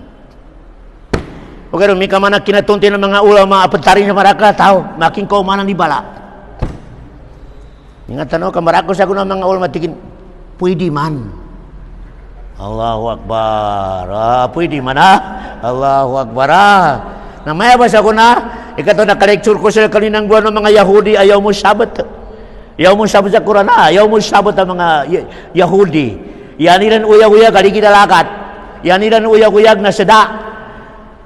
O kaya may kamana kinatunti ng mga ulama apatari sa maraka tao, making kaumanan di bala. Ingat tanong, kamarako sa ako ng mga ulama tikin, pwede man. Allahu Akbar. Pwede man Allahu Akbar. Namaya ba sa ako na, ikato nakalecture ko sila kaninang buwan ng mga Yahudi, ayaw mo sabat. Ayaw mo sabat sa Quran, ayaw mo sabat ang mga Yahudi. Yaniran uyag-uyag, kaligi dalakat. Yaniran uyag-uyag na sada.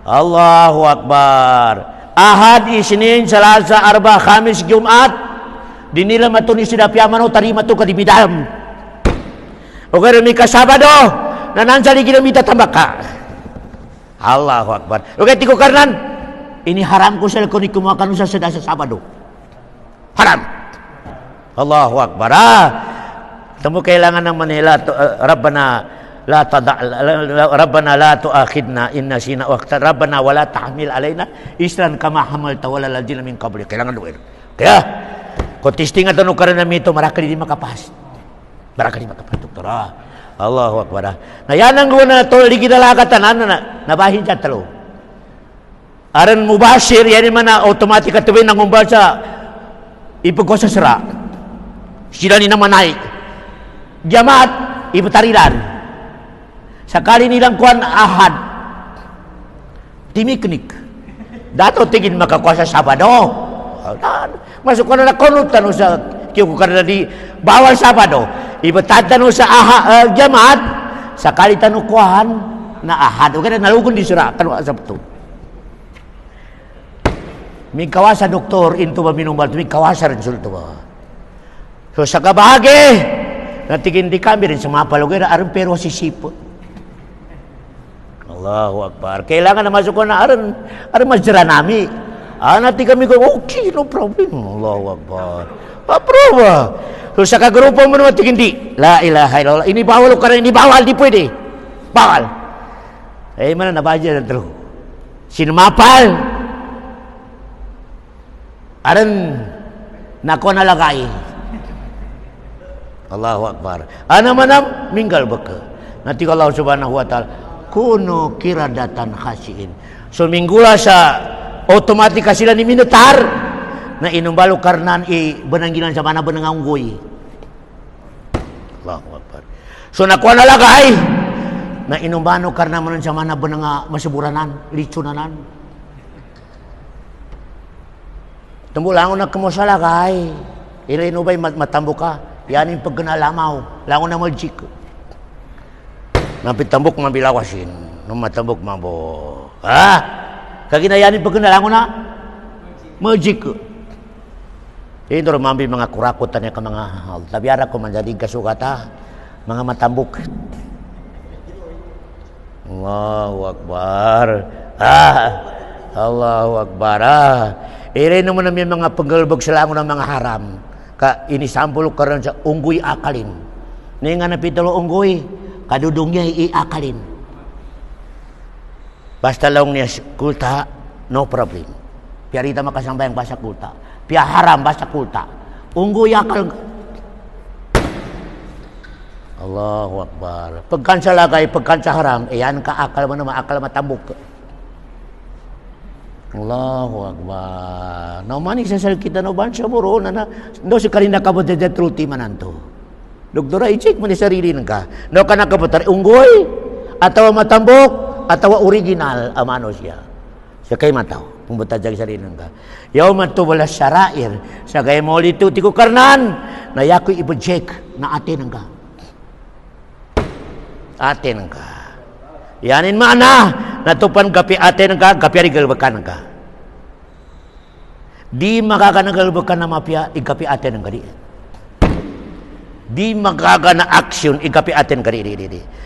Allahu Akbar. Ahad, Isnin, Salasa, Arba, Khamis, Jumat. Di nila matuni sila piyamano, tarima to kadibidam. O kaya may kasabado, nanansa ligi na mita tambaka. Allahu Akbar. O kaya tiko karnan, ini haram ko sila kung ikumakan sa sada sa Sabado. Haram. Allahu Akbar. Tamo kailangan ng Manila, Rabbana la tu'akhidna in nasina wa akhtana Rabbana wala tahmil alaina isran kama hamalta wala ladina min qabli. Kailangan doon. Kaya kung testingan tanong ka rin namin ito, maraka di makapas. Maraka di makapas, doktor. Allahu Akbar. Na yan ang guna to ligi dalagatan nabahin siya talo. Aran mubashir yan man na automatic at tuwin nang umbasa ipagkosa sira. Sila ni namanay. Jamaat ibutarilan. Sakali nilang kuan ahad, timiknik. Dato tingin makakuha sa Sabado. Masuk ko na konutan sa kiyukukan na di bawal Sabado. Ibatatan sa jamaat. Sakali tanukuhan na ahad. O kaya nalugon di sura. Kano sa Sabado. May kawasa doktor into ba minumbal. May kawasa rin sulto ba. So sa kabahagi, natigin di kami rin sa mga palugay na aron pero sisipot. Allahu Akbar. Kailangan na masuk ko na aran masjara nami. Nanti kami ko, okay, no problem. Allahu Akbar. Aproba. So sa kagrupo mo naman tigindi. La ilaha illallah. Ini bawal ka rin, ini bawal, di pwede. Bawal. Mana nabaja na terus. Sinumapal. Aran nako nalagay. Allahu Akbar. Ana manam minggal baka. Nanti Allah Subhanahu wa taala kuno kiradatan khasiin. So minggula sa otomatika sila ni minutar na inumbalo karnan benangginan sa mana benangang unggoy. Allahu Akbar. So nakuha na lagay na inumbano karna manon sa mana benanga masuburanan, litsunanan. Tumbulangon na kamo sa lagay. Ila inubay matambo ka. Yanin pagkanalamaw. Langon na maljik. Nampit tambok mambilawasin. Numatambok mambo. Kaginayanin pagkanalangon na? Maljik. Ito rin mambil mga kurakutan niya ka mga tabiara ko manjadi kasukata. Mga matambok. Allahu Akbar. Allahu Akbar. Ire naman namin mga paggalbog sa langon ng mga haram. Ka inisampul ko rin sa unggoy akalin. Nga napitalo unggoy, kadudong niya iakalin. Basta lang niya kulta, no problem. Piarita makasambayang basta kulta. Pia haram basta kulta. Unggoy akal. Allahu Akbar. Pagkan sa lagay, pagkan sa haram, yan ka akal mo naman, akal matambok. Allahu Akbar. Naman isasal kita no ban siya muro na no si karina kabot de truti mananto. Doktora i-check mo ni sarili ka. No ka nakabutar unggoy atau matambok atau original amano siya. Siya kay mataw. Pumbuta jag sarili ka. Yawma tubala syara'ir. Sa gay mo lito tiku karnan na yakoy i-check na atin ka. Atin ka. Yanin mana natupan kapi atin ka, kapi arigalbakan ka. Di makakanagalbakan na mapya, ikapi atin ka di. Di makakana action, ikapi atin ka di.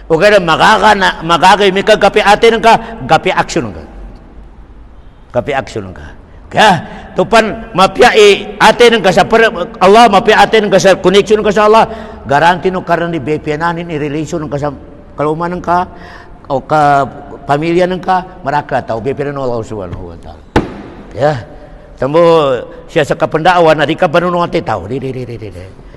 O kaya makakay may kagapi atin ka, kapi action ka. Kapi action ka. Kaya tupan mapya atin ka sa Allah, mapya atin ka sa connection ka sa Allah, garanti no karan di BPNanin i-relation ka sa kalumanan ka o ka pamilya ng ka maraka tao bepiran Allah subhanahu wa ta'ala. Ya. Tambo siya sa kapandaawan na di ka banunuat tao.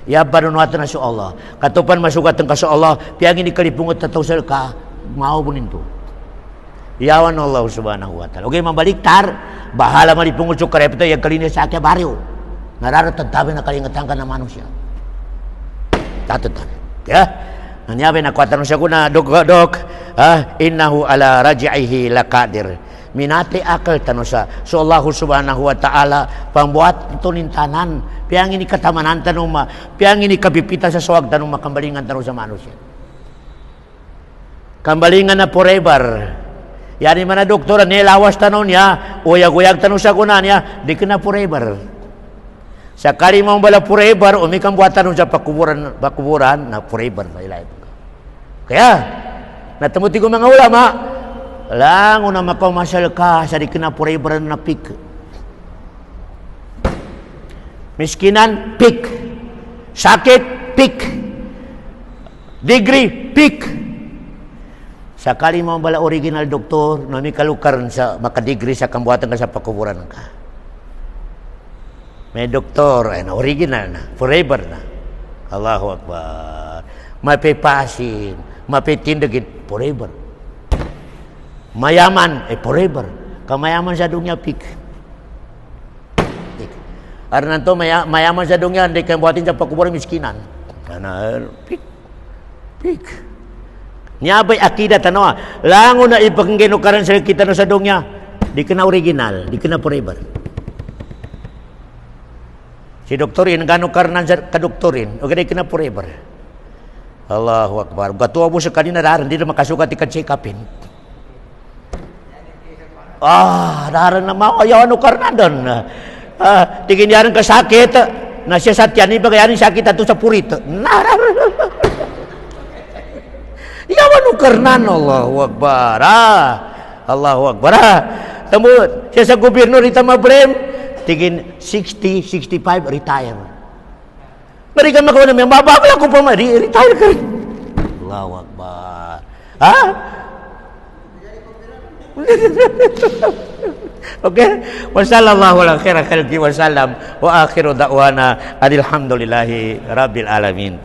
Ya banunuat na sa Allah. Katupan masugat ka sa Allah, piangin ikalipungot na tao sa ka, mau punin to. Yawan Allah subhanahu wa ta'ala. Okay, mambaliktar, bahala malipungot sa karepto, yung kalinis sa akin baryo. Nararatagtabi na kalingatan ka na manusia. Tatatabi. Ya. Nanyabi na kuwatan siya ko na dok innahu ala raj'ihi laqadir. Minati akal tanong sa so Allah subhanahu wa ta'ala pambuat ito nintanan piang ini katamanan tanong piang ini kabipita sa suwag tanong makambalingan tanong sa manusia. Kambalingan na forever. Yani mana doktora nilawas tanong niya uyag-uyag tanong sa kuna niya di kena forever. Sakali mau bala forever umikang buatan sa pakuburan na forever na ilay. Kaya natumuti ko mga ulama lang una makamasal ka sa di kena forever na pik. Miskinan pik. Sakit pik. Degree pik. Sakali mau bala original doktor na may kalukaran sa makadegree sa kambuatan ka sa pakuburan ka. May doktor, original na, forever na. Allahu Akbar. Mapipasin, mapitindagin, forever. Mayaman, forever. Kamayaman sa dunya, pik. Karena to mayaman sa dunya, hindi kayo buhatin sa pakuburan miskinan. Pik. Pik. Nyabay akida tanawa. Lango na ipagkinukaran sa kita sa dunya, di ka na original, di ka na forever. Si doktorin, gano'ng karnan sa kadoktorin, o ganay ka na forever. Allahu Akbar. Gatuwa mo sa kanina daran, hindi na makasukat i-check upin. Daran na ayaw ano karnan doon. Tingin yaran ka sakit, na siya sa tiyan, iba kayanin sakit ato sa purit. Yaw ano karnan, Allahu Akbar. Allahu Akbar. Tamo, siya sa gobyerno rita mabrem, tingin 60, 65, retire. Berikan makawan namin, bababala ko pa retire ka rin. Allahu Akbar. Okay? Wassalallahu ala khairil khalqi wasallam wa akhiru da'wana alhamdulillahi rabbil alamin.